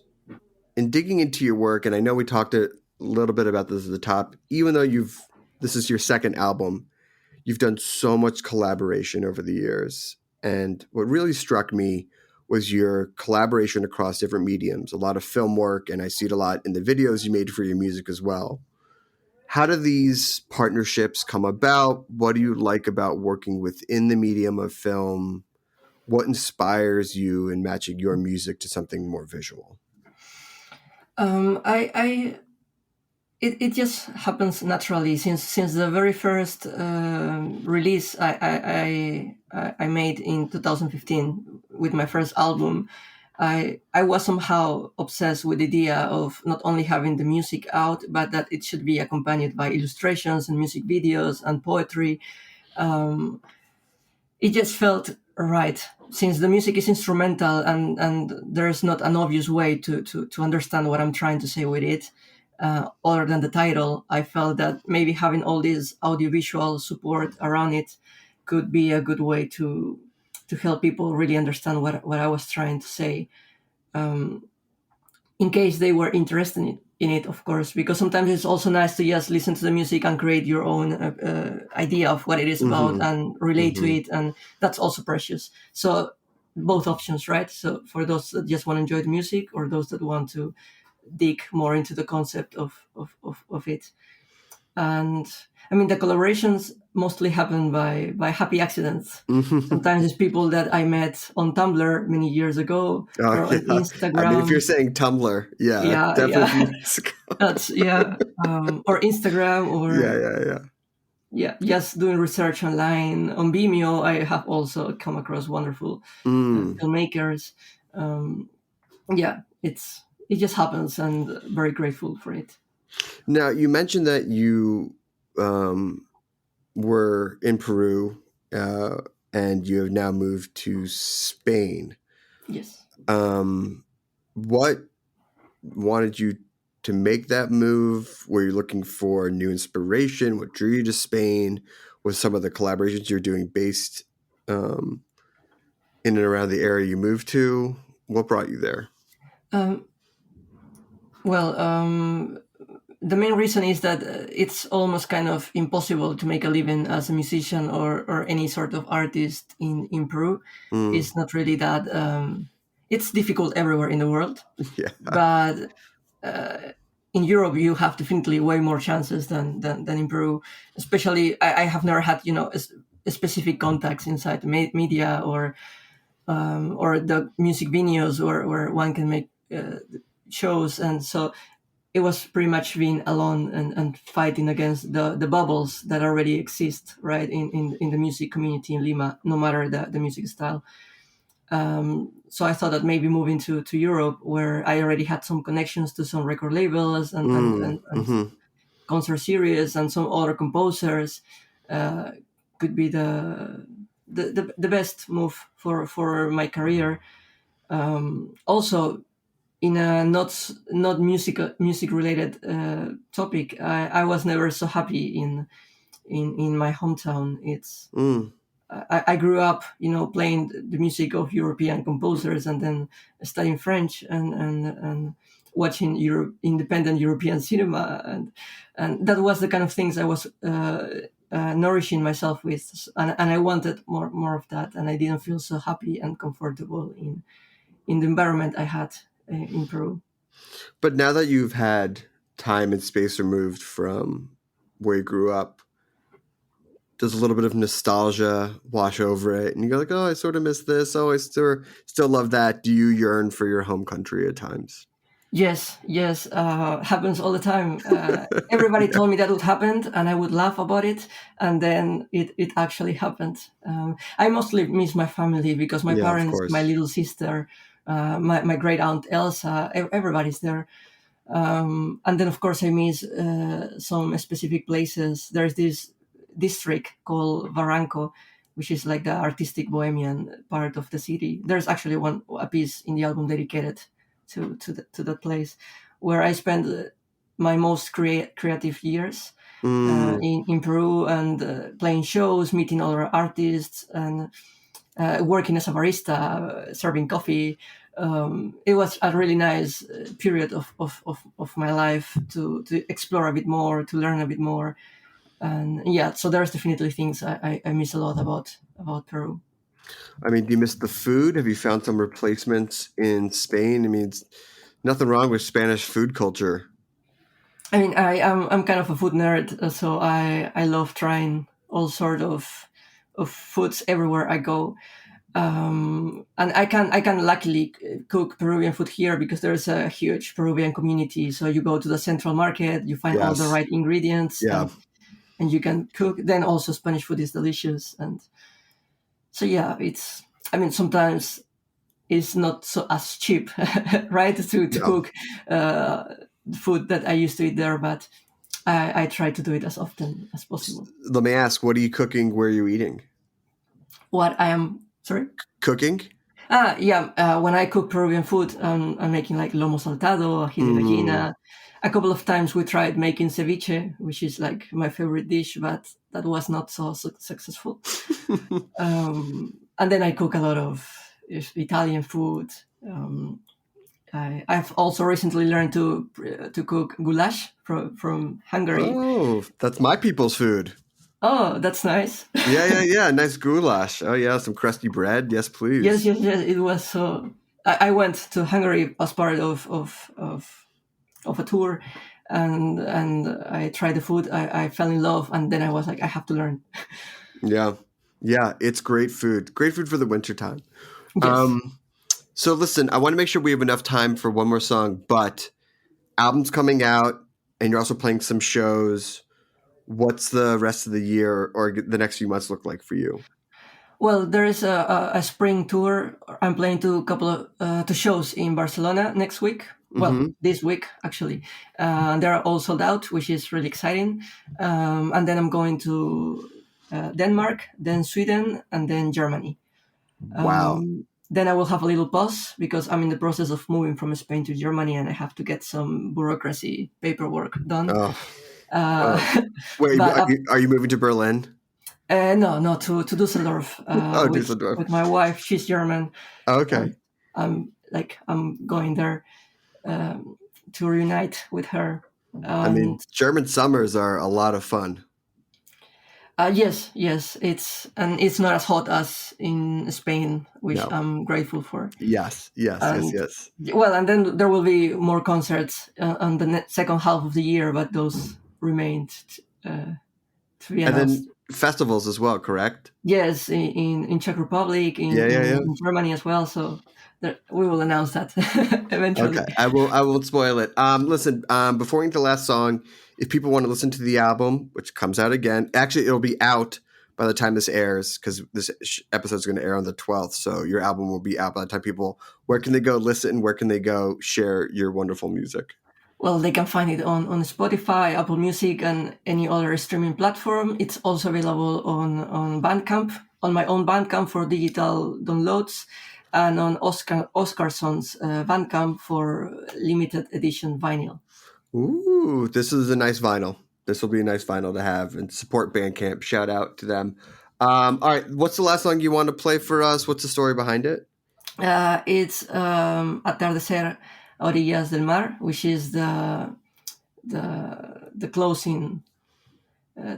In digging into your work, and I know we talked a little bit about this at the top, even though this is your second album, you've done so much collaboration over the years. And what really struck me was your collaboration across different mediums, a lot of film work, and I see it a lot in the videos you made for your music as well. How do these partnerships come about? What do you like about working within the medium of film? What inspires you in matching your music to something more visual? It just happens naturally since the very first release I made in 2015 with my first album. I was somehow obsessed with the idea of not only having the music out, but that it should be accompanied by illustrations and music videos and poetry. It just felt right, since the music is instrumental and there's not an obvious way to understand what I'm trying to say with it, other than the title. I felt that maybe having all this audiovisual support around it could be a good way to help people really understand what I was trying to say, in case they were interested in it, of course, because sometimes it's also nice to just listen to the music and create your own idea of what it is about and relate to it, and that's also precious. So both options, right? So for those that just want to enjoy the music, or those that want to dig more into the concept of it. And I mean, the collaborations mostly happen by happy accidents. Sometimes it's people that I met on Tumblr many years ago, or on Instagram. I mean, if you're saying Tumblr, definitely. That's or Instagram, or just doing research online. On Vimeo, I have also come across wonderful filmmakers. It just happens, and very grateful for it. Now, you mentioned that you were in Peru and you have now moved to Spain. Yes. What wanted you to make that move? Were you looking for new inspiration? What drew you to Spain? Was some of the collaborations you're doing based in and around the area you moved to? What brought you there? The main reason is that it's almost kind of impossible to make a living as a musician or any sort of artist in Peru. It's not really that. It's difficult everywhere in the world. Yeah. But in Europe, you have definitely way more chances than in Peru. Especially, I have never had a specific contacts inside the media or the music venues where one can make shows, and so it was pretty much being alone and fighting against the bubbles that already exist, right, in the music community in Lima, no matter the music style. So I thought that maybe moving to Europe, where I already had some connections to some record labels and concert series and some other composers, could be the best move for my career. Also, in a not music related topic, I was never so happy in my hometown. It's I grew up, playing the music of European composers, and then studying French and watching independent European cinema, and that was the kind of things I was nourishing myself with, and I wanted more of that, and I didn't feel so happy and comfortable in the environment I had in Peru. But now that you've had time and space removed from where you grew up, does a little bit of nostalgia wash over it, and you go like, oh, I sort of miss this, oh, I still love that? Do you yearn for your home country at times? Yes, happens all the time. Everybody told me that would happen and I would laugh about it, and then it actually happened. I mostly miss my family because my parents, my little sister, my great aunt Elsa, everybody's there. And then of course I miss some specific places. There's this district called Barranco, which is like the artistic bohemian part of the city. There's actually a piece in the album dedicated to that place, where I spent my most creative years in Peru, and playing shows, meeting other artists, and working as a barista, serving coffee. It was a really nice period of my life to explore a bit more, to learn a bit more. And so there's definitely things I miss a lot about Peru. I mean, do you miss the food? Have you found some replacements in Spain? I mean, it's nothing wrong with Spanish food culture. I mean, I'm kind of a food nerd, so I love trying all sort of foods everywhere I go. And I can luckily cook Peruvian food here because there's a huge Peruvian community. So you go to the central market, you find all the right ingredients, and you can cook. Then also Spanish food is delicious, and so it's. I mean, sometimes it's not so as cheap, right, to cook food that I used to eat there, but I try to do it as often as possible. Let me ask, what are you cooking? Where are you eating? What I am. Sorry? Cooking? When I cook Peruvian food, I'm making like lomo saltado, ají de gallina. A couple of times we tried making ceviche, which is like my favorite dish, but that was not so successful. And then I cook a lot of Italian food. I've also recently learned to cook goulash from Hungary. Oh, that's my people's food. Oh, that's nice. Yeah. Nice goulash. Oh, yeah. Some crusty bread. Yes, please. Yes. It was so. I went to Hungary as part of of a tour, and I tried the food. I fell in love, and then I was like, I have to learn. Yeah. Yeah. It's great food. Great food for the wintertime. Yes. So listen, I want to make sure we have enough time for one more song, but album's coming out and you're also playing some shows. What's the rest of the year or the next few months look like for you? Well, there is a spring tour. I'm playing to a couple of two shows in Barcelona next week. Well, this week actually. They're all sold out, which is really exciting. And then I'm going to Denmark, then Sweden, and then Germany. Wow. Then I will have a little pause because I'm in the process of moving from Spain to Germany, and I have to get some bureaucracy paperwork done. Wait, But are you moving to Berlin? no, to Düsseldorf. Düsseldorf. With my wife. She's German. Okay. I'm going there to reunite with her. I mean, German summers are a lot of fun. Yes, it's not as hot as in Spain, which I'm grateful for. Yes. Well, and then there will be more concerts on the second half of the year, but those remained to be announced. And then festivals as well, correct? Yes, in Czech Republic, in Germany as well. So we will announce that eventually. Okay, I won't spoil it. Listen, before we get to the last song, if people want to listen to the album, which comes out again, actually it'll be out by the time this airs because this episode is going to air on the 12th. So your album will be out by the time people. Where can they go listen? Where can they go share your wonderful music? Well, they can find it on Spotify, Apple Music, and any other streaming platform. It's also available on Bandcamp, on my own Bandcamp for digital downloads, and on Oscarson's Bandcamp for limited edition vinyl. Ooh, this is a nice vinyl. This will be a nice vinyl to have and support Bandcamp. Shout out to them. All right, what's the last song you want to play for us? What's the story behind it? It's Atardecer a Orillas del Mar, which is the closing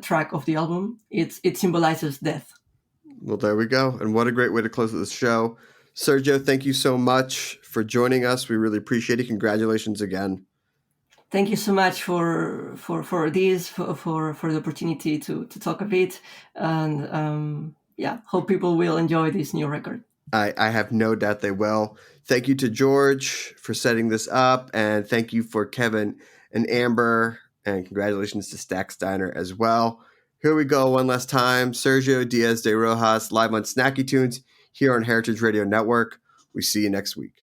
track of the album. It symbolizes death. Well, there we go. And what a great way to close this show. Sergio, thank you so much for joining us. We really appreciate it. Congratulations again. Thank you so much for this, for the opportunity to talk a bit. And hope people will enjoy this new record. I have no doubt they will. Thank you to George for setting this up. And thank you for Kevin and Amber. And congratulations to Stack Steiner as well. Here we go one last time. Sergio Díaz de Rojas live on Snacky Tunes here on Heritage Radio Network. We see you next week.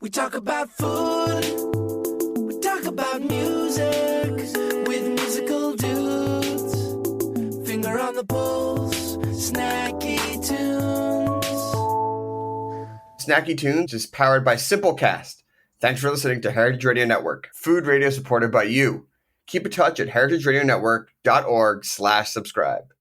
We talk about food, we talk about music with musical dudes. Finger on the pulse, snacky tunes. Snacky Tunes is powered by Simplecast. Thanks for listening to Heritage Radio Network, food radio supported by you. Keep in touch at heritageradionetwork.org/subscribe.